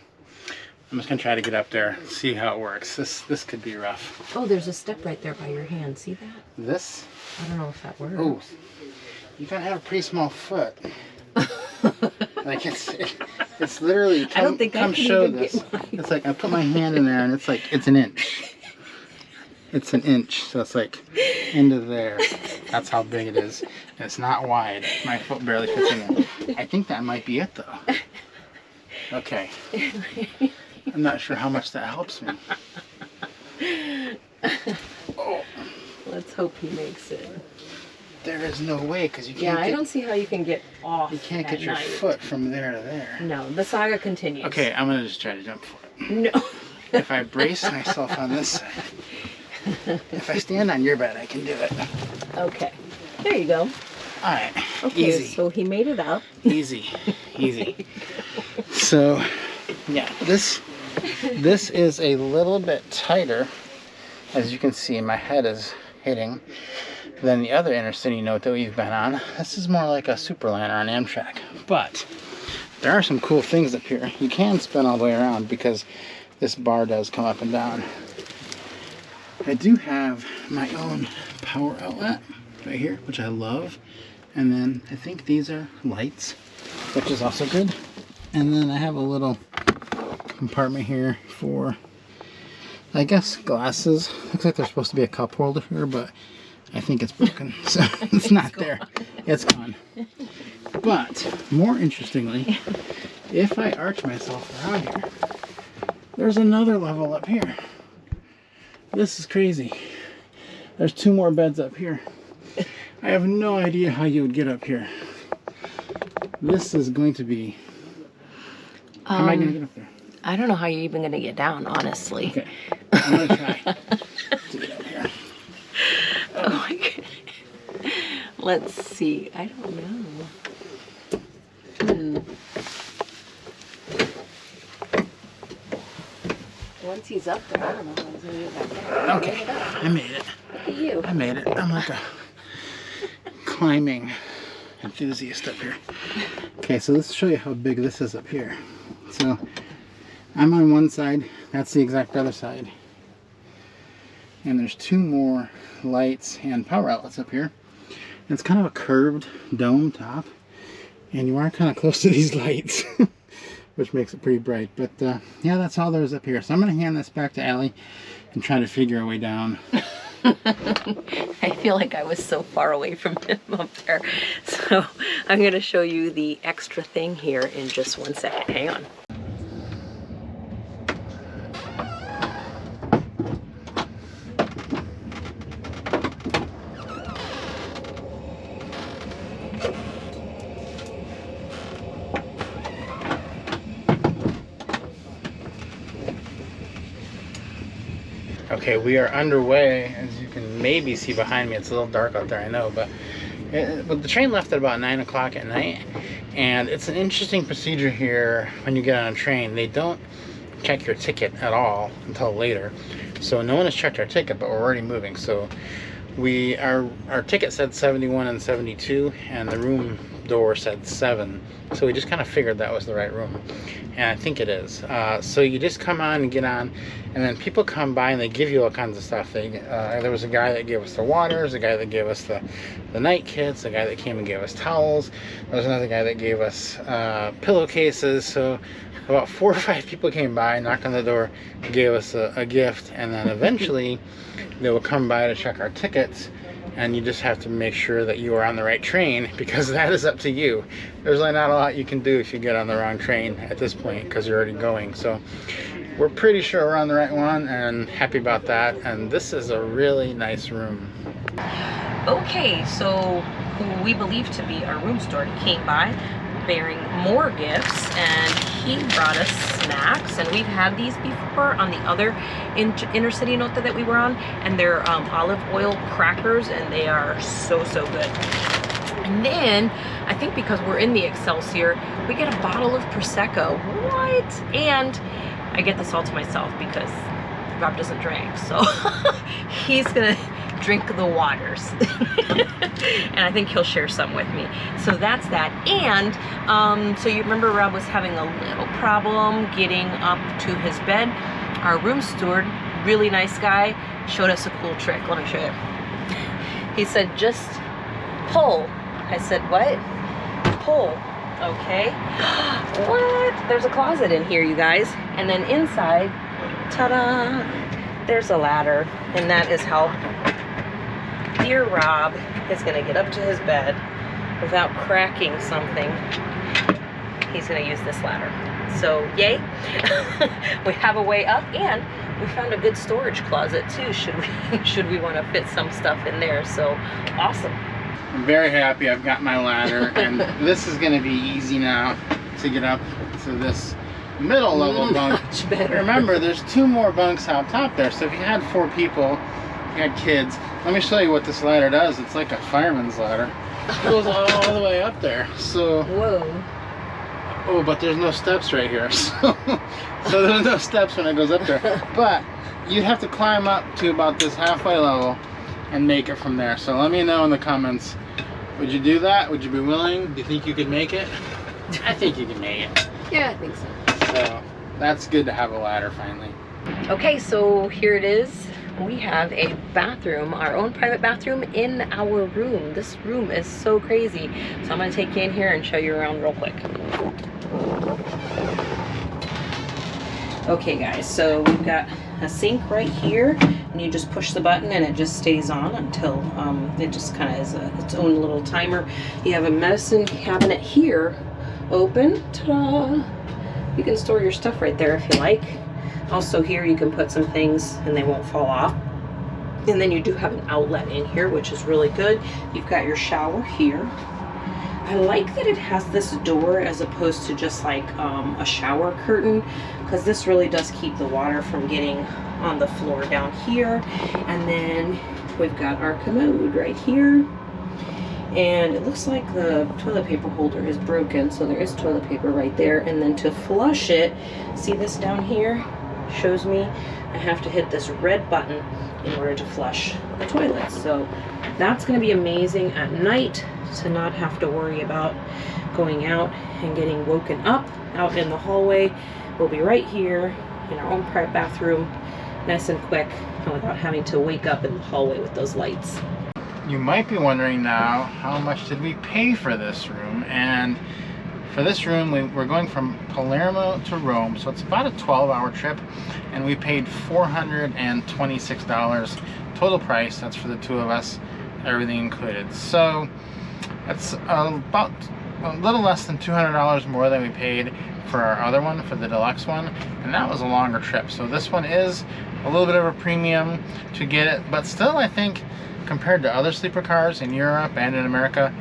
I'm just going to try to get up there, see how it works. This could be rough. Oh, there's a step right there by your hand. See that? This? I don't know if that works. Oh, you gotta have a pretty small foot. Like it's literally, I don't think I can show even this. get mine. It's like I put my hand in there and it's like, it's an inch. It's an inch, so it's like into there. That's how big it is. And it's not wide. My foot barely fits in there. I think that might be it though. Okay. I'm not sure how much that helps me. Oh. Let's hope he makes it. There is no way, because you can't. Yeah, I don't see how you can get off. You can't get your foot from there to there. No, the saga continues. Okay, I'm gonna just try to jump for it. No. If I brace myself on this side, if I stand on your bed, I can do it. Okay, there you go. All right, okay, easy. So he made it up. Easy, easy. So, yeah, this is a little bit tighter. As you can see, my head is hitting. than the other Intercity Notte that we've been on. This is more like a Superliner on Amtrak. But there are some cool things up here. You can spin all the way around because this bar does come up and down. I do have my own power outlet right here, which I love. And then I think these are lights, which is also good. And then I have a little compartment here for, I guess, glasses. Looks like there's supposed to be a cup holder here, but I think it's broken, so it's not there. It's gone. But more interestingly, if I arch myself around here, there's another level up here. This is crazy. There's 2 more beds up here. I have no idea how you would get up here. This is going to be... How am I going to get up there? I don't know how you're even going to get down, honestly. Okay, I'm going to try to get up here. Oh my god. Let's see. I don't know. Once he's up there, I don't know how he's going to get back down. Okay, I made it. Look at you. I made it. I'm like a climbing enthusiast up here. Okay, so let's show you how big this is up here. So I'm on one side, that's the exact other side. And there's 2 more lights and power outlets up here. And it's kind of a curved dome top. And you are kind of close to these lights, which makes it pretty bright. But yeah, that's all there is up here. So I'm going to hand this back to Allie and try to figure a way down. I feel like I was so far away from him up there. So I'm going to show you the extra thing here in just 1 second. Hang on. Okay, we are underway. As you can maybe see behind me, it's a little dark out there, I know, but the train left at about 9 o'clock at night, and it's an interesting procedure here when you get on a train. They don't check your ticket at all until later, so no one has checked our ticket, but we're already moving. So our ticket said 71 and 72, and the room door said 7, so we just kind of figured that was the right room, and I think it is. So you just come on and get on, and then people come by and they give you all kinds of stuff. There was a guy that gave us the waters, a guy that gave us the night kits, a guy that came and gave us towels. There was another guy that gave us pillowcases. So about 4 or 5 people came by, knocked on the door, gave us a gift, and then eventually they will come by to check our tickets. And you just have to make sure that you are on the right train, because that is up to you. There's really not a lot you can do if you get on the wrong train at this point, because you're already going. So we're pretty sure we're on the right one, and happy about that. And this is a really nice room. Okay, so who we believe to be our room steward came by bearing more gifts, and he brought us snacks, and we've had these before on the other Intercity Notte that we were on, and they're olive oil crackers, and they are so good. And then I think because we're in the Excelsior, we get a bottle of Prosecco. What? And I get this all to myself because Rob doesn't drink, so he's gonna drink the waters. And I think he'll share some with me. So that's that. And so you remember Rob was having a little problem getting up to his bed. Our room steward, really nice guy, showed us a cool trick. Let me show you. He said, just pull. I said, what? Pull. Okay. What? There's a closet in here, you guys. And then inside, ta-da, there's a ladder. And that is how dear Rob is going to get up to his bed without cracking something. He's going to use this ladder. So yay. We have a way up, and we found a good storage closet too, should we want to fit some stuff in there. So awesome. I'm very happy I've got my ladder, and this is going to be easy now to get up to this middle level bunk. Much better. Remember, there's 2 more bunks out top there, so if you had 4 people, you had kids, let me show you what this ladder does. It's like a fireman's ladder. It goes all the way up there. So whoa. Oh, but there's no steps right here. So there's no steps when it goes up there. But you'd have to climb up to about this halfway level, and make it from there. So let me know in the comments, would you do that? Would you be willing? Do you think you could make it? I think you can make it. Yeah, I think so. So that's good to have a ladder finally. Okay, so here it is. We have a bathroom, our own private bathroom in our room. This room is so crazy. So I'm gonna take you in here and show you around real quick. Okay guys, so we've got a sink right here, and you just push the button and it just stays on until it just kind of is its own little timer. You have a medicine cabinet here, open, ta-da! You can store your stuff right there if you like. Also here you can put some things and they won't fall off. And then you do have an outlet in here, which is really good. You've got your shower here. I like that it has this door as opposed to just like a shower curtain, because this really does keep the water from getting on the floor down here. And then we've got our commode right here. And it looks like the toilet paper holder is broken, so there is toilet paper right there. And then to flush it, see this down here? Shows me I have to hit this red button in order to flush the toilet. So that's going to be amazing at night, to not have to worry about going out and getting woken up out in the hallway. We'll be right here in our own private bathroom, nice and quick, and without having to wake up in the hallway with those lights. You might be wondering now, how much did we pay for this room? And for this room, we're going from Palermo to Rome, so it's about a 12-hour trip, and we paid $426 total price. That's for the two of us, everything included. So that's about a little less than $200 more than we paid for our other one, for the deluxe one, and that was a longer trip. So this one is a little bit of a premium to get it, but still I think compared to other sleeper cars in Europe and in America,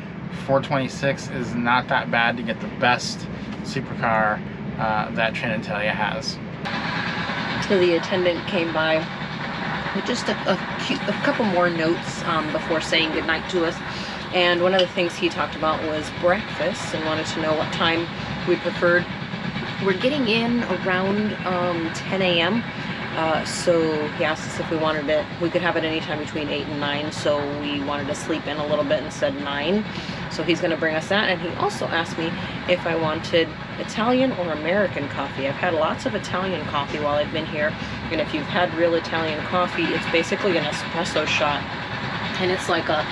$426 is not that bad to get the best sleeper car that Trenitalia has. So the attendant came by with just a couple more notes before saying goodnight to us. And one of the things he talked about was breakfast and wanted to know what time we preferred. We're getting in around 10 a.m. So he asked us if we wanted it. We could have it anytime between 8 and 9, so we wanted to sleep in a little bit and said 9. So he's going to bring us that. And he also asked me if I wanted Italian or American coffee. I've had lots of Italian coffee while I've been here, and if you've had real Italian coffee, it's basically an espresso shot, and it's like a,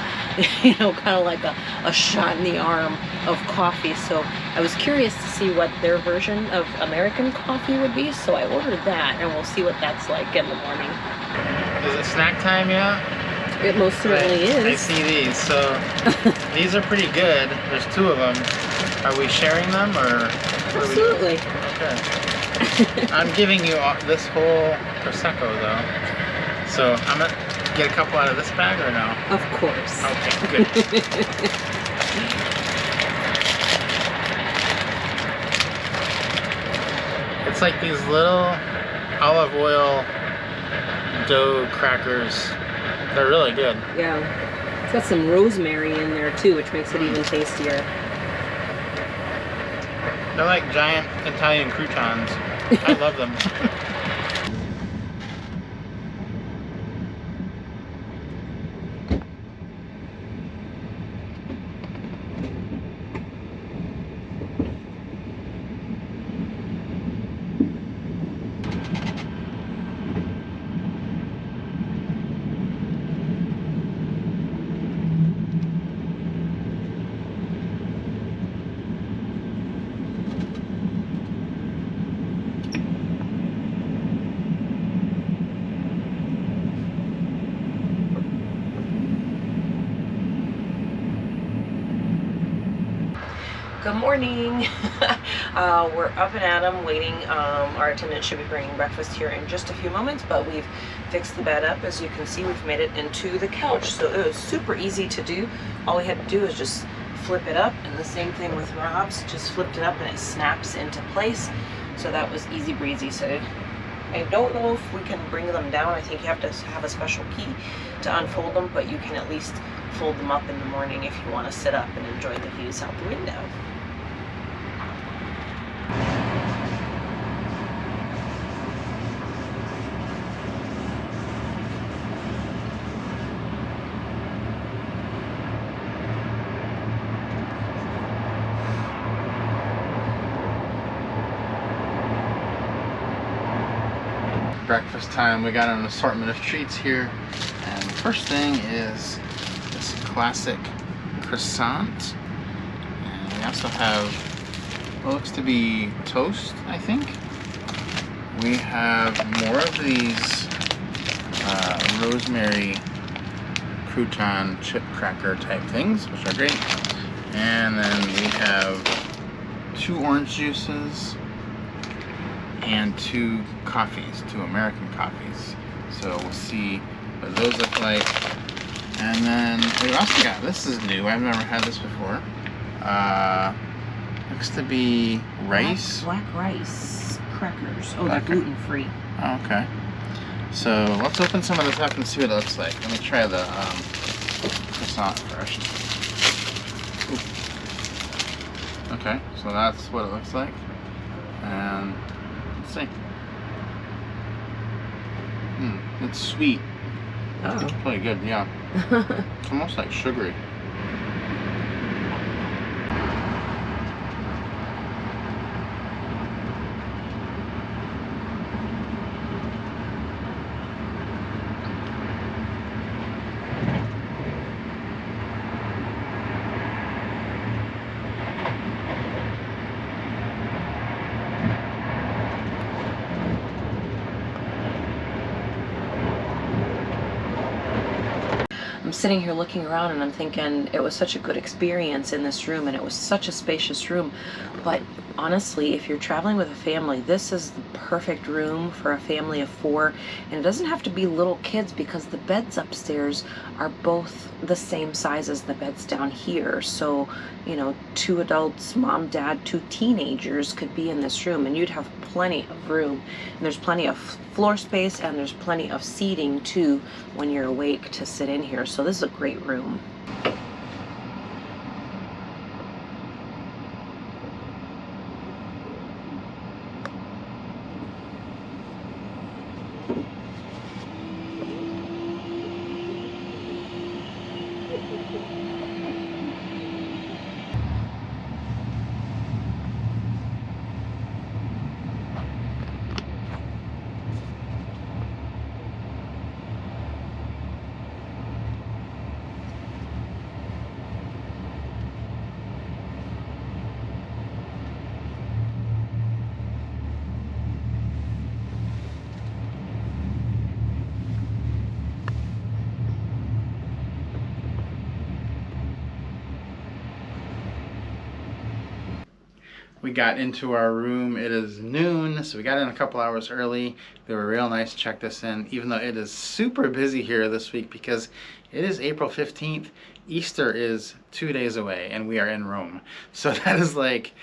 you know, kind of like a shot in the arm of coffee. So I was curious to see what their version of American coffee would be, so I ordered that, and we'll see what that's like in the morning. Is it snack time yet? It most certainly is. I see these, so these are pretty good. There's 2 of them. Are we sharing them, or? Absolutely. Okay. I'm giving you this whole Prosecco though, so I'm gonna get a couple out of this bag or no? Of course. Okay, good. It's like these little olive oil dough crackers. They're really good. Yeah. It's got some rosemary in there too, which makes it even tastier. They're like giant Italian croutons. I love them. Good morning. We're up and at 'em waiting. Our attendant should be bringing breakfast here in just a few moments, but we've fixed the bed up. As you can see, we've made it into the couch, so it was super easy to do. All we had to do is just flip it up, and the same thing with Rob's, just flipped it up and it snaps into place. So that was easy breezy. So I don't know if we can bring them down. I think you have to have a special key to unfold them, but you can at least fold them up in the morning if you want to sit up and enjoy the views out the window. breakfast time. We got an assortment of treats here. And the first thing is this classic croissant. And we also have what looks to be toast, I think. We have more of these rosemary crouton chip cracker type things, which are great. And then we have 2 orange juices and 2 coffees, 2 American coffees. So we'll see what those look like. And then we also got, this is new, I've never had this before. Looks to be rice. Black rice crackers. Oh, Black they're gluten-free. Oh, okay. So let's open some of this up and see what it looks like. Let me try the croissant first. Ooh. Okay, so that's what it looks like. And let's see. It's sweet. Oh. It's pretty good, yeah. It's almost like sugary. I'm sitting here looking around and I'm thinking it was such a good experience in this room, and it was such a spacious room. But honestly, if you're traveling with a family, this is the perfect room for a family of 4. And it doesn't have to be little kids, because the beds upstairs are both the same size as the beds down here. So, you know, 2 adults, mom, dad, 2 teenagers could be in this room, and you'd have plenty of room. And there's plenty of floor space, and there's plenty of seating too when you're awake to sit in here. So this is a great room. We got into our room, it is noon, so we got in a couple hours early. They were real nice to check this in, even though it is super busy here this week because it is April 15th. Easter is 2 days away and we are in Rome. So that is like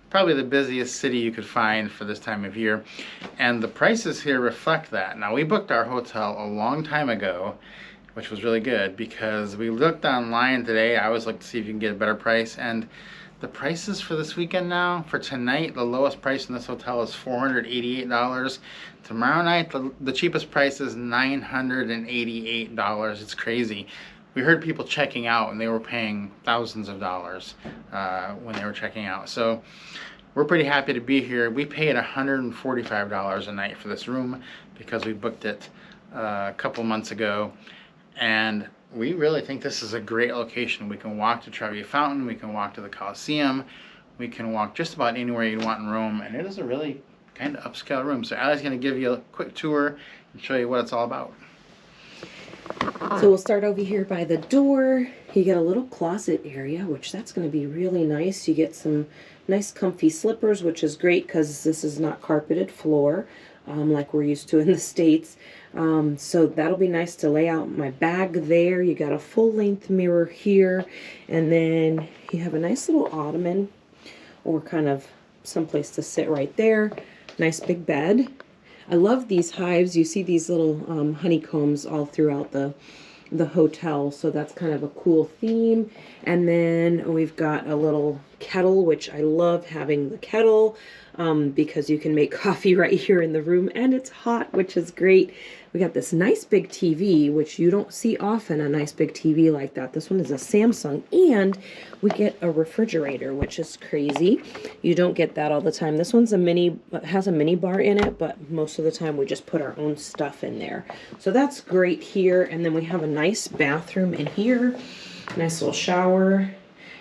probably the busiest city you could find for this time of year. And the prices here reflect that. Now, we booked our hotel a long time ago, which was really good because we looked online today. I always look to see if you can get a better price, and the prices for this weekend now, for tonight, the lowest price in this hotel is $488. Tomorrow night, the cheapest price is $988. It's crazy. We heard people checking out and they were paying thousands of dollars when they were checking out. So we're pretty happy to be here. We paid $145 a night for this room because we booked it a couple months ago. And we really think this is a great location. We can walk to Trevi Fountain, we can walk to the Colosseum, we can walk just about anywhere you want in Rome, and it is a really kind of upscale room. So Allie's going to give you a quick tour and show you what it's all about. So we'll start over here by the door. You get a little closet area, which that's going to be really nice. You get some nice comfy slippers, which is great because this is not carpeted floor like we're used to in the States. So that'll be nice to lay out my bag there. You got a full-length mirror here, and then you have a nice little ottoman or kind of someplace to sit right there. Nice big bed. I love these hives. You see these little honeycombs all throughout the hotel, so that's kind of a cool theme. And then we've got a little kettle, which I love having the kettle because you can make coffee right here in the room, and it's hot, which is great. We got this nice big TV, which you don't see often, a nice big TV like that. This one is a Samsung, and we get a refrigerator, which is crazy. You don't get that all the time. This one's has a mini bar in it, but most of the time we just put our own stuff in there. So that's great here. And then we have a nice bathroom in here, nice little shower,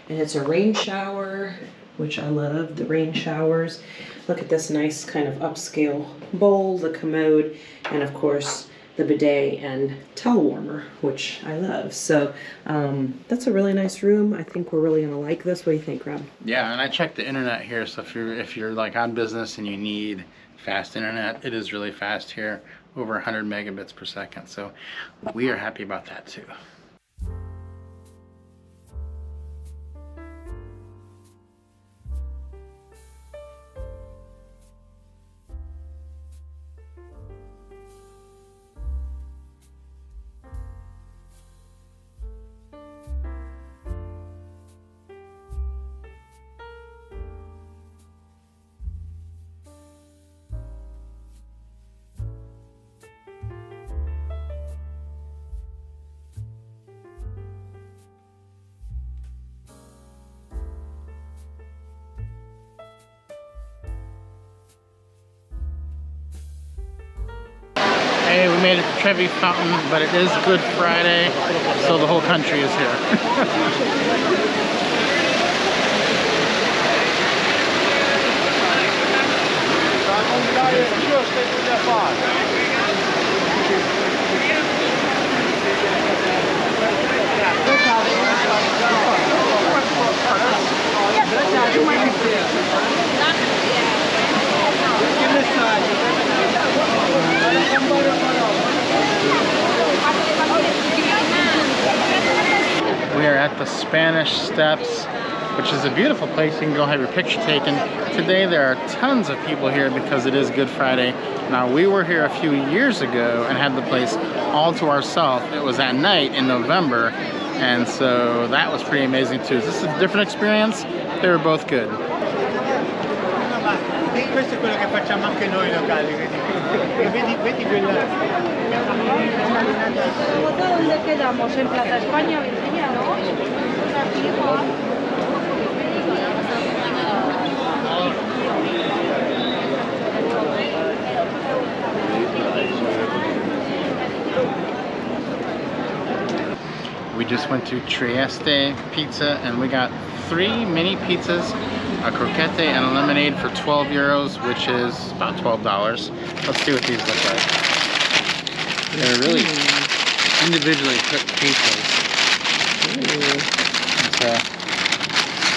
and it's a rain shower, which I love, the rain showers. Look at this nice kind of upscale bowl, the commode, and of course the bidet and towel warmer, which I love. So that's a really nice room. I think we're really gonna like this. What do you think, Rob? Yeah, and I checked the internet here, so if you're like on business and you need fast internet, it is really fast here, over 100 megabits per second. So we are happy about that too. Hey, we made it to Trevi Fountain, but it is Good Friday, so the whole country is here. We are at the Spanish Steps, which is a beautiful place. You can go have your picture taken. Today there are tons of people here because it is Good Friday. Now, we were here a few years ago and had the place all to ourselves. It was at night in November, and so that was pretty amazing too. Is this a different experience? They were both good. Questo è quello che facciamo anche noi locali, vedi quella. ¿Dónde quedamos? En Plaza España, Virginia, ¿no? We just went to Trieste Pizza and we got 3 mini pizzas, a croquette and a lemonade for 12 euros, which is about $12. Let's see what these look like. They're really individually cooked pizzas. So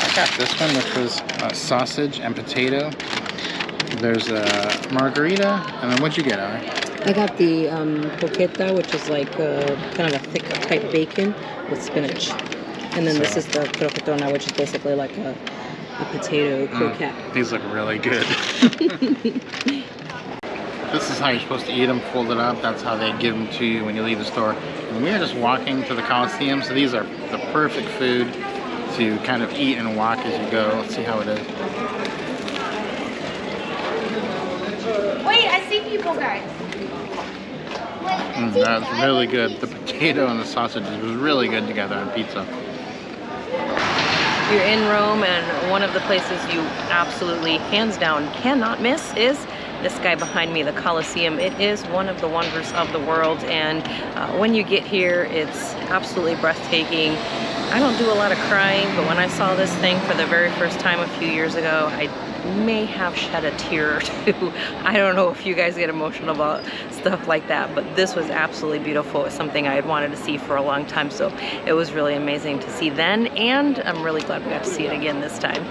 I got this one, which was sausage and potato. There's a margarita, and then what'd you get, Ari? I got the croqueta, which is like kind of a thick type bacon with spinach. And then this is the croquetona, which is basically like a potato croquette. These look really good. This is how you're supposed to eat them, folded up. That's how they give them to you when you leave the store. And we are just walking to the Coliseum, so these are the perfect food to kind of eat and walk as you go. Let's see how it is. Wait, I see people, guys. That's really good. The potato and the sausage was really good together on pizza. You're in Rome, and one of the places you absolutely, hands down, cannot miss is this guy behind me, the Colosseum. It is one of the wonders of the world, and when you get here, it's absolutely breathtaking. I don't do a lot of crying, but when I saw this thing for the very first time a few years ago, I may have shed a tear or two. I don't know if you guys get emotional about stuff like that, but this was absolutely beautiful. It's something I had wanted to see for a long time, so it was really amazing to see then, and I'm really glad we got to see it again this time.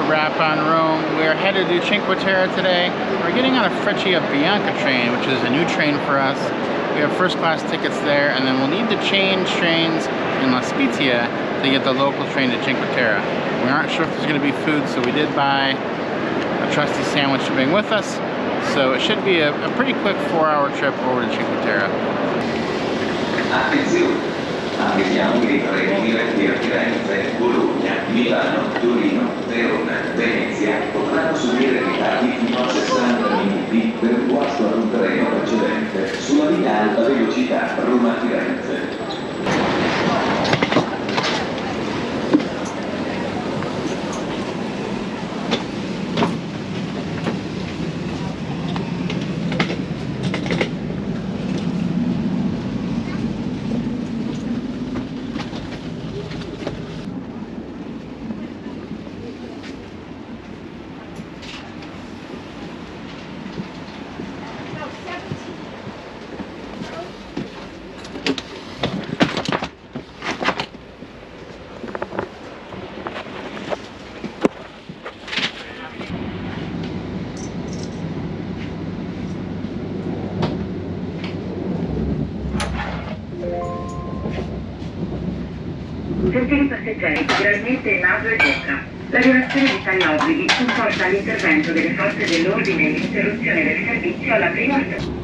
wrap on Rome. We're headed to Cinque Terre today. We're getting on a Frecciarossa train, which is a new train for us. We have first class tickets there, and then we'll need to change trains in La Spezia to get the local train to Cinque Terre. We aren't sure if there's going to be food, so we did buy a trusty sandwich to bring with us. So it should be a pretty quick 4-hour trip over to Cinque Terre. Attenzione! Avvisiamo i treni diretti a Firenze, Bologna, Milano, Torino, Verona, Venezia potranno subire ritardi fino a 60 minuti per guasto ad un treno precedente sulla linea alta velocità Roma-Firenze. Gentili passeggeri, gravemente il naso e bocca. La violazione di tali obblighi comporta l'intervento delle forze dell'ordine e l'interruzione del servizio alla prima stazione.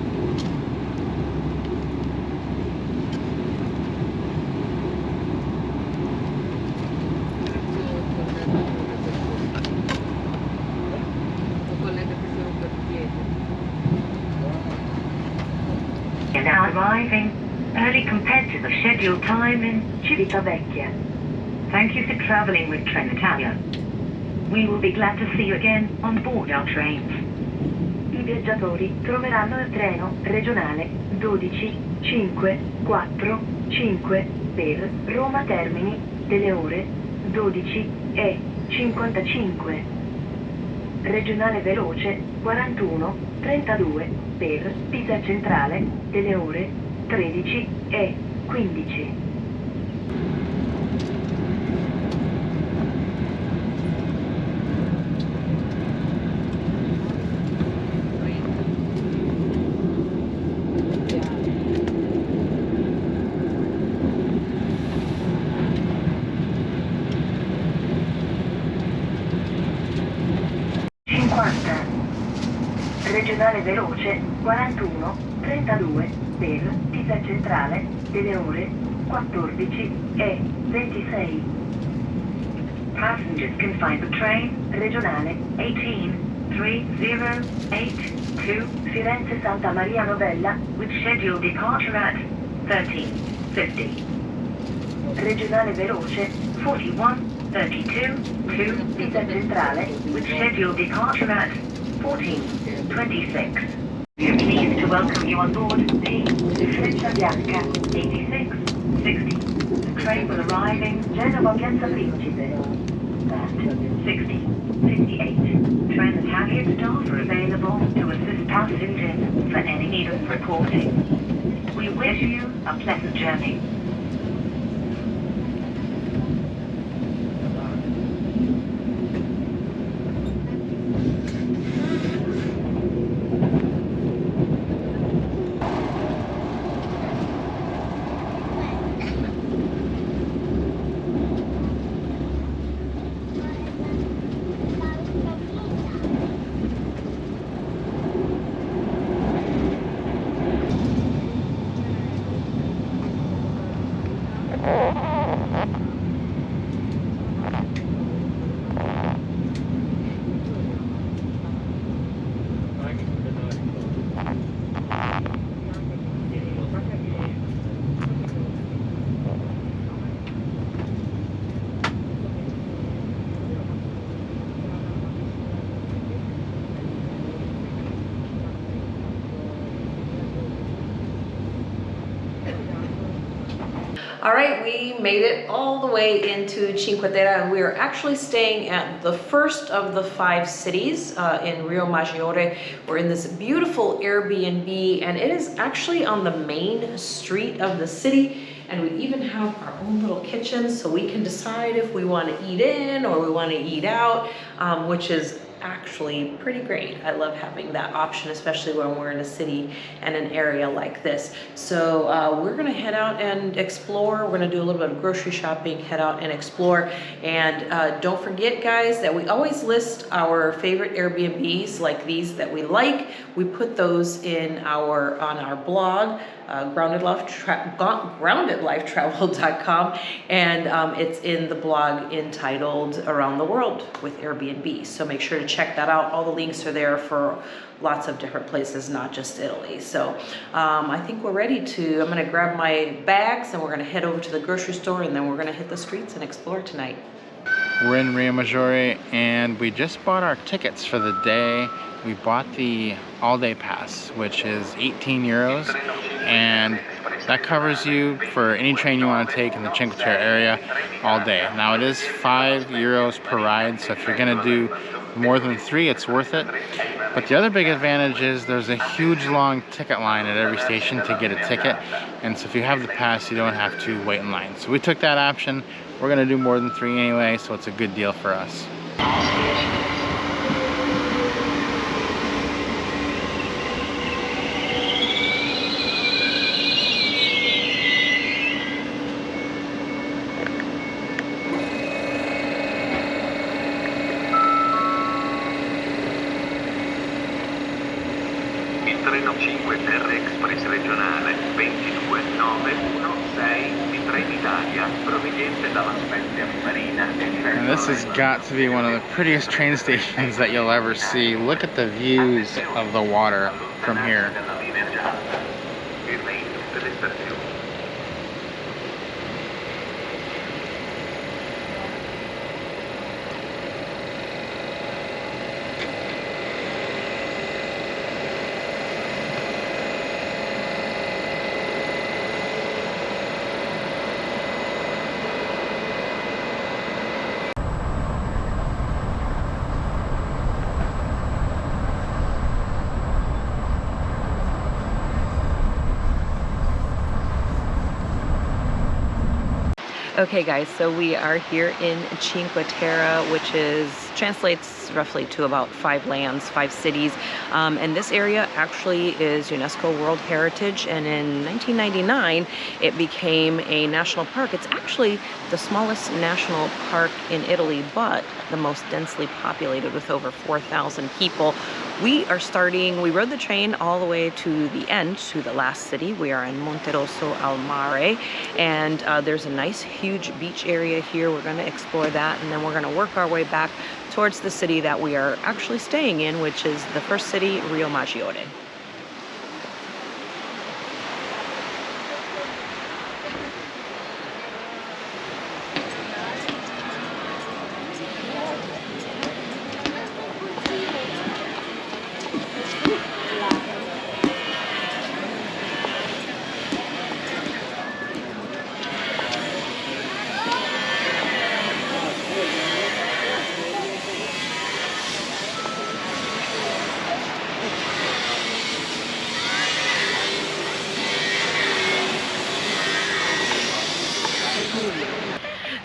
And now arriving early compared to the scheduled time in Civitavecchia. Thank you for traveling with Trenitalia. We will be glad to see you again on board our trains. I viaggiatori troveranno il treno regionale 12-5-4-5 per Roma Termini delle ore 12:55. Regionale veloce 41-32 per Pisa Centrale delle ore 13:15. Regionale veloce 41-32 per Pisa Centrale delle ore 14:26. Passengers can find the train regionale 18-3082 Firenze Santa Maria Novella with scheduled departure at 13:50. Regionale veloce 41-32 to Pisa Centrale with scheduled departure at 14:26. We are pleased to welcome you on board the Frecciarossa 8660. The train will arrive in Genova Piazza Principe at 60:58. Trenitalia staff are available to assist passengers for any need of reporting. We wish you a pleasant journey. All right, we made it all the way into Cinque Terre, and we are actually staying at the first of the 5 cities in Rio Maggiore. We're in this beautiful Airbnb, and it is actually on the main street of the city. And we even have our own little kitchen, so we can decide if we want to eat in or we want to eat out, which is actually pretty great. I love having that option, especially when we're in a city and an area like this. So we're gonna head out and explore. We're gonna do a little bit of grocery shopping, head out and explore. And don't forget, guys, that we always list our favorite Airbnbs like these that we like. We put those in on our blog, groundedlifetravel.com, and it's in the blog entitled Around the World with Airbnb. So make sure to check that out. All the links are there for lots of different places, not just Italy. So I think we're ready to, I'm gonna grab my bags and we're gonna head over to the grocery store, and then we're gonna hit the streets and explore tonight. We're in Rio Maggiore and we just bought our tickets for the day. We bought the all-day pass, which is 18 euros, and that covers you for any train you want to take in the Cinque Terre area all day. Now it is 5 euros per ride, so if you're gonna do more than 3, it's worth it. But the other big advantage is there's a huge long ticket line at every station to get a ticket, and so if you have the pass, you don't have to wait in line. So we took that option. We're gonna do more than 3 anyway, so it's a good deal for us. Treno Cinque Terre Express regionale 22916 di Trenitalia proveniente dalla Spezia Marina. And this has got to be one of the prettiest train stations that you'll ever see. Look at the views of the water from here. Okay guys, so we are here in Cinque Terre, which translates roughly to about 5 lands, 5 cities. And this area actually is UNESCO World Heritage, and in 1999 it became a national park. It's actually the smallest national park in Italy, but the most densely populated with over 4,000 people. We rode the train all the way to the end, to the last city. We are in Monterosso al Mare, and there's a nice huge beach area here. We're going to explore that, and then we're going to work our way back towards the city that we are actually staying in, which is the first city, Rio Maggiore.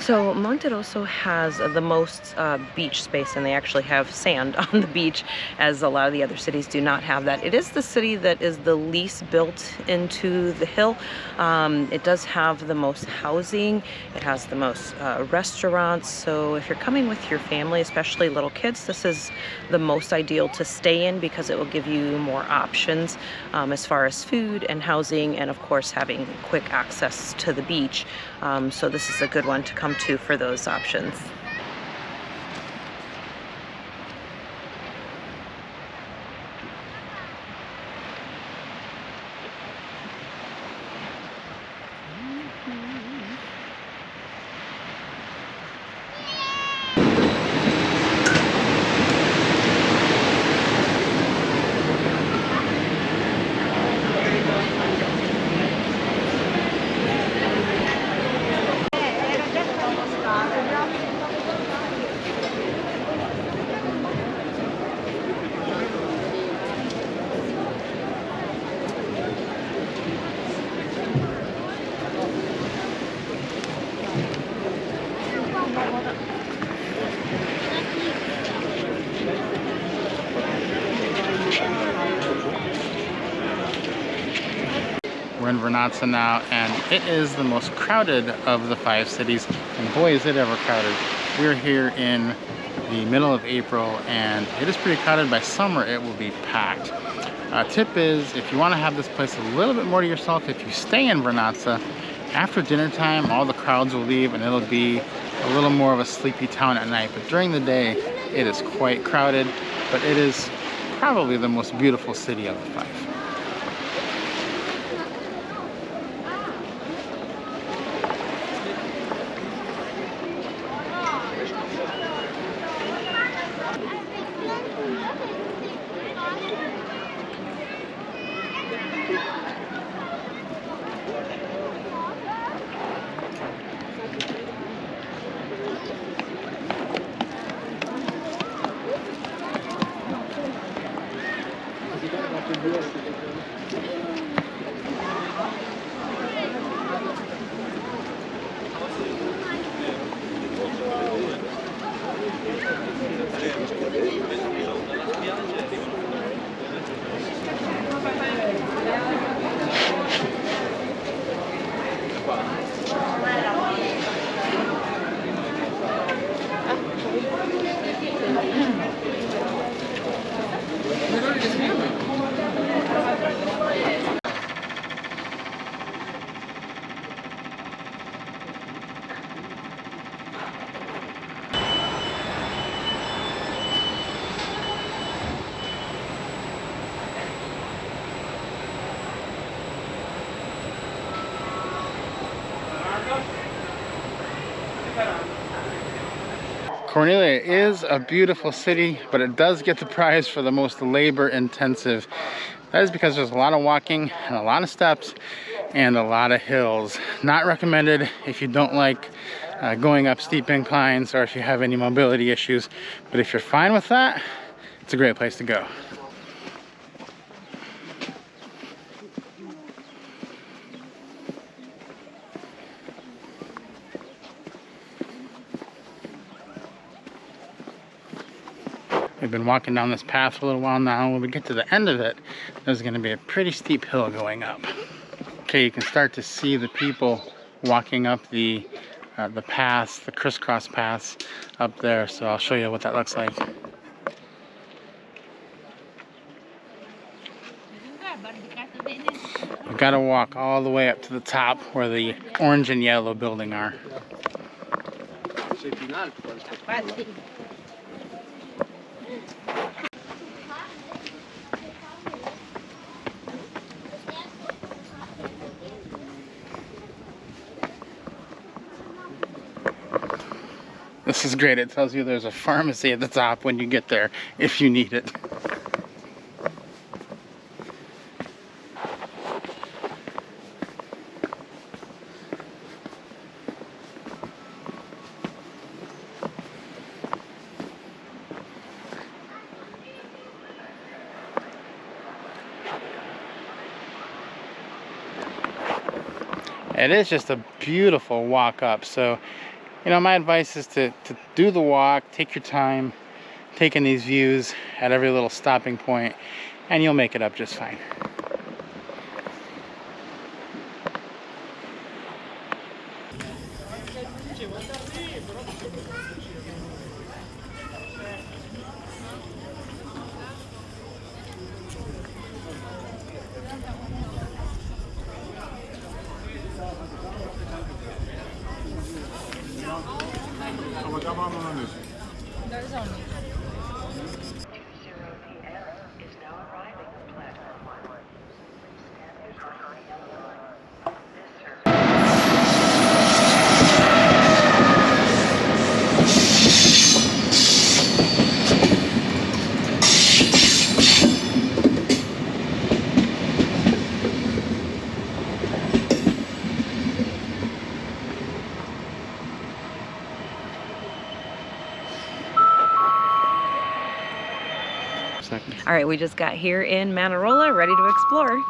So Monterosso has the most beach space, and they actually have sand on the beach, as a lot of the other cities do not have that. It is the city that is the least built into the hill. It does have the most housing. It has the most restaurants. So if you're coming with your family, especially little kids, this is the most ideal to stay in, because it will give you more options as far as food and housing, and of course having quick access to the beach. So this is a good one to come to for those options. We're in Venice now, and it is the most crowded of the 5 cities, and boy is it ever crowded. We're here in the middle of April, and it is pretty crowded. By summer it will be packed. Tip is, if you want to have this place a little bit more to yourself, if you stay in Venice, after dinner time all the crowds will leave and it'll be a little more of a sleepy town at night. But during the day it is quite crowded, but it is probably the most beautiful city of the 5. Cornelia is a beautiful city, but it does get the prize for the most labor intensive. That is because there's a lot of walking and a lot of steps and a lot of hills. Not recommended if you don't like going up steep inclines or if you have any mobility issues. But if you're fine with that, it's a great place to go. We've been walking down this path for a little while now. When we get to the end of it, there's going to be a pretty steep hill going up. Okay, you can start to see the people walking up the paths, the crisscross paths up there. So I'll show you what that looks like. You've got to walk all the way up to the top where the orange and yellow building are. This is great. It tells you there's a pharmacy at the top when you get there if you need it. It is just a beautiful walk up. So, you know, my advice is to do the walk, take your time, take in these views at every little stopping point, and you'll make it up just fine. All right, we just got here in Manarola, ready to explore.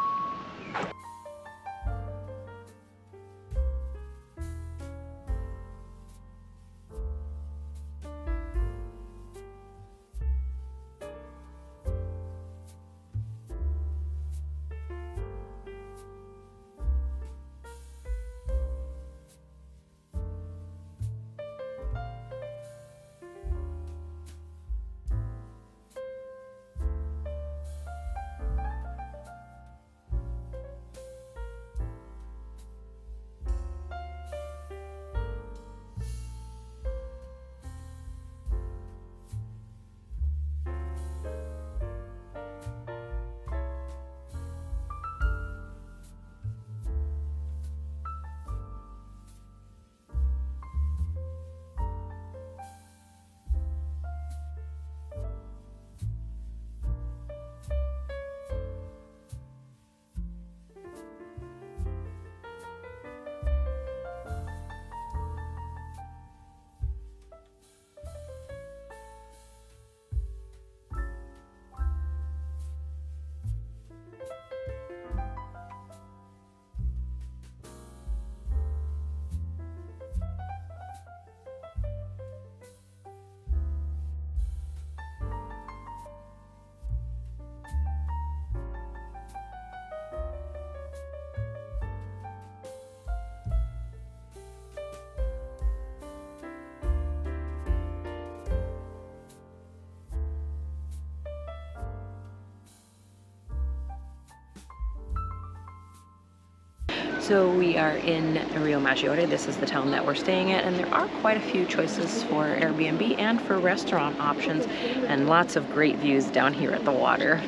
So we are in Rio Maggiore. This is the town that we're staying at, and there are quite a few choices for Airbnb and for restaurant options, and lots of great views down here at the water.